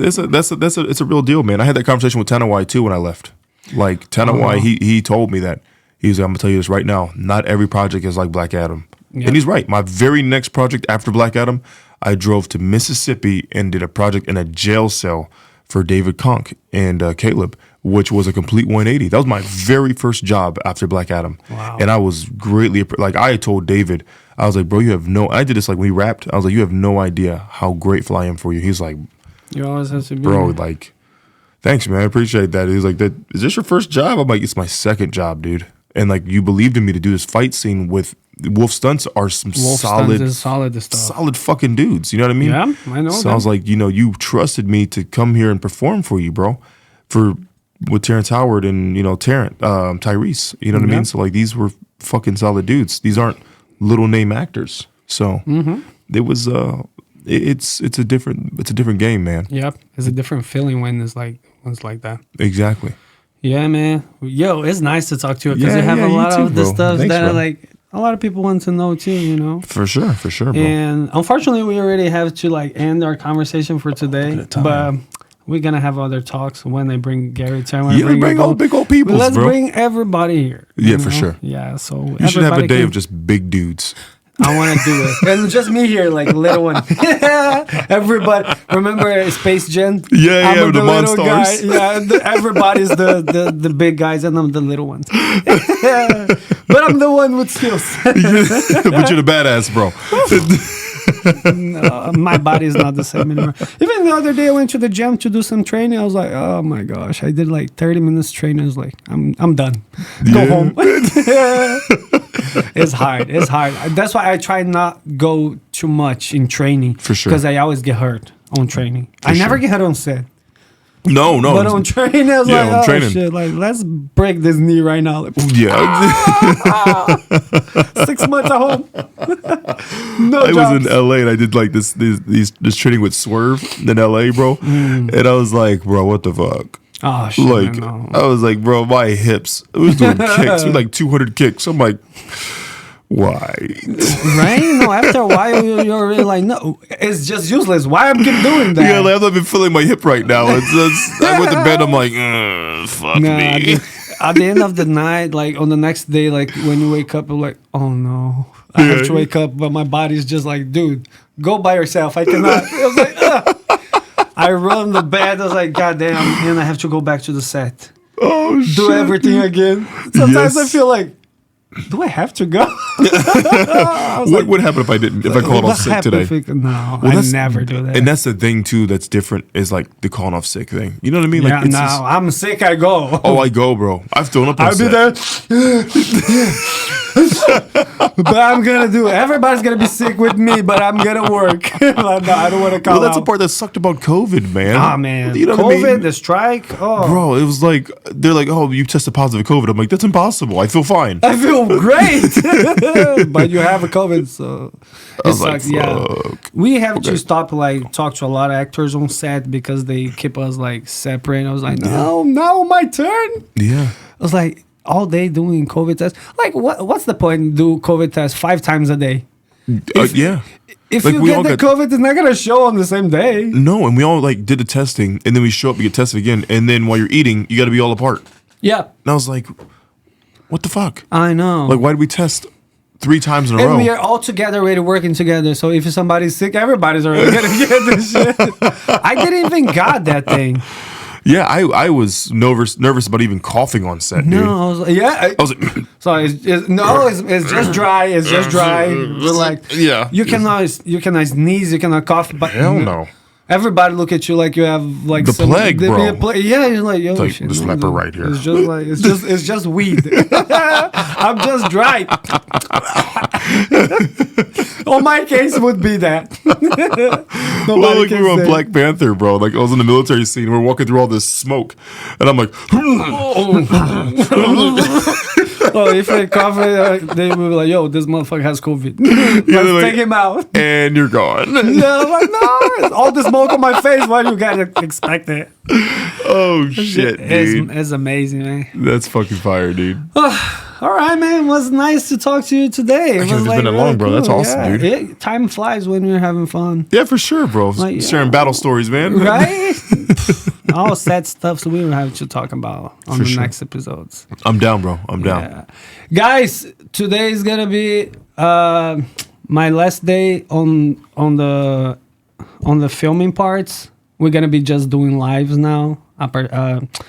a real deal, man. I had that conversation with Tanawai too when I left. Like Tanawai, he told me that he's like, I'm gonna tell you this right now. Not every project is like Black Adam, and he's right. My very next project after Black Adam, I drove to Mississippi and did a project in a jail cell for David Conk and Caleb, which was a complete 180. That was my very first job after Black Adam. Wow. And I was greatly, like I had told David, I was like, bro, I did this like when we rapped. I was like, you have no idea how grateful I am for you. He's like, you always have to be. bro, like, thanks, man. I appreciate that. He's like, is this your first job? I'm like, it's my second job, dude. And like, you believed in me to do this fight scene with Wolf Stunts are some solid fucking dudes. You know what I mean? Yeah, I know. So I was like, you trusted me to come here and perform for you, bro. With Terrence Howard and Tyrese. You know what I mean? So like, these were fucking solid dudes. These aren't little name actors. So it was it's a different game, man. Yep, it's a different feeling when it's like that. Exactly. Yeah, man. Yo, it's nice to talk to you because you have a lot of the stuff that are like a lot of people want to know too, you know. For sure, bro. And unfortunately, we already have to like end our conversation for today. But we're gonna have other talks when I bring Gary. Bring all big old people. Let's bring everybody here. Yeah, for sure. Yeah, so you should have a day of just big dudes. I want to do it. And just me here, like little one. Everybody. Remember Space Jam? Yeah, I'm the Monstars. Yeah, everybody's the big guys and I'm the little ones. But I'm the one with skills. But you're the badass, bro. No, my body is not the same anymore. Even the other day I went to the gym to do some training. I was like, oh my gosh. I did like 30 minutes training. I was like, I'm done. Go home. It's hard. That's why I try not go too much in training. For sure. Because I always get hurt on training. I never get hurt on set. No. But on training, I was like, training. Shit, like, let's break this knee right now. Like, 6 months at home. I was in LA and I did like this training with Swerve in LA, bro. And I was like, bro, what the fuck? Oh, shit. Like, I was like, bro, my hips. I was doing kicks. We like 200 kicks. I'm like, why? Right? No, after a while, you're really like, no, it's just useless. Why am I keep doing that? Yeah, like, I'm not even feeling my hip right now. I went to bed, I'm like, fuck me. At the end of the night, like on the next day, like when you wake up, you're like, oh no, I have to wake up. But my body's just like, dude, go by yourself. I cannot. I was like, ugh. I run the bed. I was like, God damn, and I have to go back to the set. Oh, shit. Do everything again. Sometimes I feel like, do I have to go? What would happen if I didn't? If I called off sick today? I never do that. And that's the thing too. That's different. Is like the calling off sick thing. You know what I mean? Yeah, Like, I'm sick. I go. Oh, I go, bro. I've thrown up. I'll be there. But I'm gonna do it. Everybody's gonna be sick with me, but I'm gonna work. Like, no, I don't want to call. Well, that's the part that sucked about COVID, man. Ah, man. You know COVID, what I mean? the strike. Oh, bro, it was like they're like, oh, you tested positive for COVID. I'm like, that's impossible. I feel fine. I feel great, but you have a COVID, so it sucks. Like, yeah, we have to stop talk to a lot of actors on set because they keep us like separate. I was like, no, now my turn. Yeah, I was like, all day doing COVID tests. Like, what's the point? Do COVID tests 5 times a day? Yeah. If Like, you we get all the got- COVID, it's not gonna show on the same day. No, and we all like did the testing, and then we show up, we get tested again, and then while you're eating, you got to be all apart. Yeah, And I was like, what the fuck? I know. Like, why did we test 3 times in a and row? we are all together already working together. So if somebody's sick, everybody's already gonna get this shit. I didn't even got that thing. Yeah, I was nervous about even coughing on set, dude. No, I was like, yeah. I was like, So it's just dry. It's just dry. We're like, yeah. You cannot sneeze. You cannot cough. But hell no. Everybody look at you like you have like The plague, bro. Yeah, you're like, yo, Like, shit, this leper right here. It's just like it's just weed. I'm just dry. On my case would be that. Well, like we were on Black Panther, bro. Like I was in the military scene. We're walking through all this smoke, and I'm like, oh, if they cough, they will be like, yo, this motherfucker has COVID. Let's like, take him out. and you're gone. Yeah, I'm like, no, it's all the smoke on my face. Why do you gotta expect it? Oh shit, dude. It's amazing, man. That's fucking fire, dude. All right, man. It was nice to talk to you today. It was it's been long, bro. That's awesome, dude. Time flies when you're having fun. Yeah, for sure, bro. Like, Sharing battle stories, man. Right? All sad stuff, so we will have to talk about on the next episodes. I'm down, bro. I'm down. Yeah. Guys, today is gonna be my last day on the filming parts. We're gonna be just doing lives now.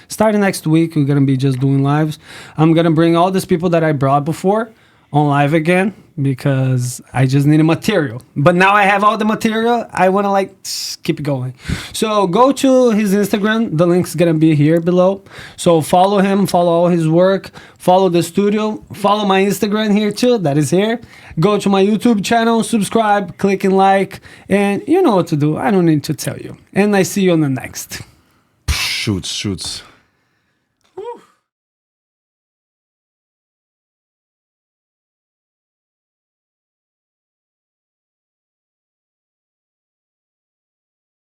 Starting next week, we're gonna be just doing lives. I'm gonna bring all these people that I brought before on live again because I just needed material. But now I have all the material. I wanna keep it going. So go to his Instagram. The link's gonna be here below. So follow him, follow all his work, follow the studio, follow my Instagram here too. That is here. Go to my YouTube channel, subscribe, click and like, and you know what to do. I don't need to tell you. And I see you on the next. Shoots.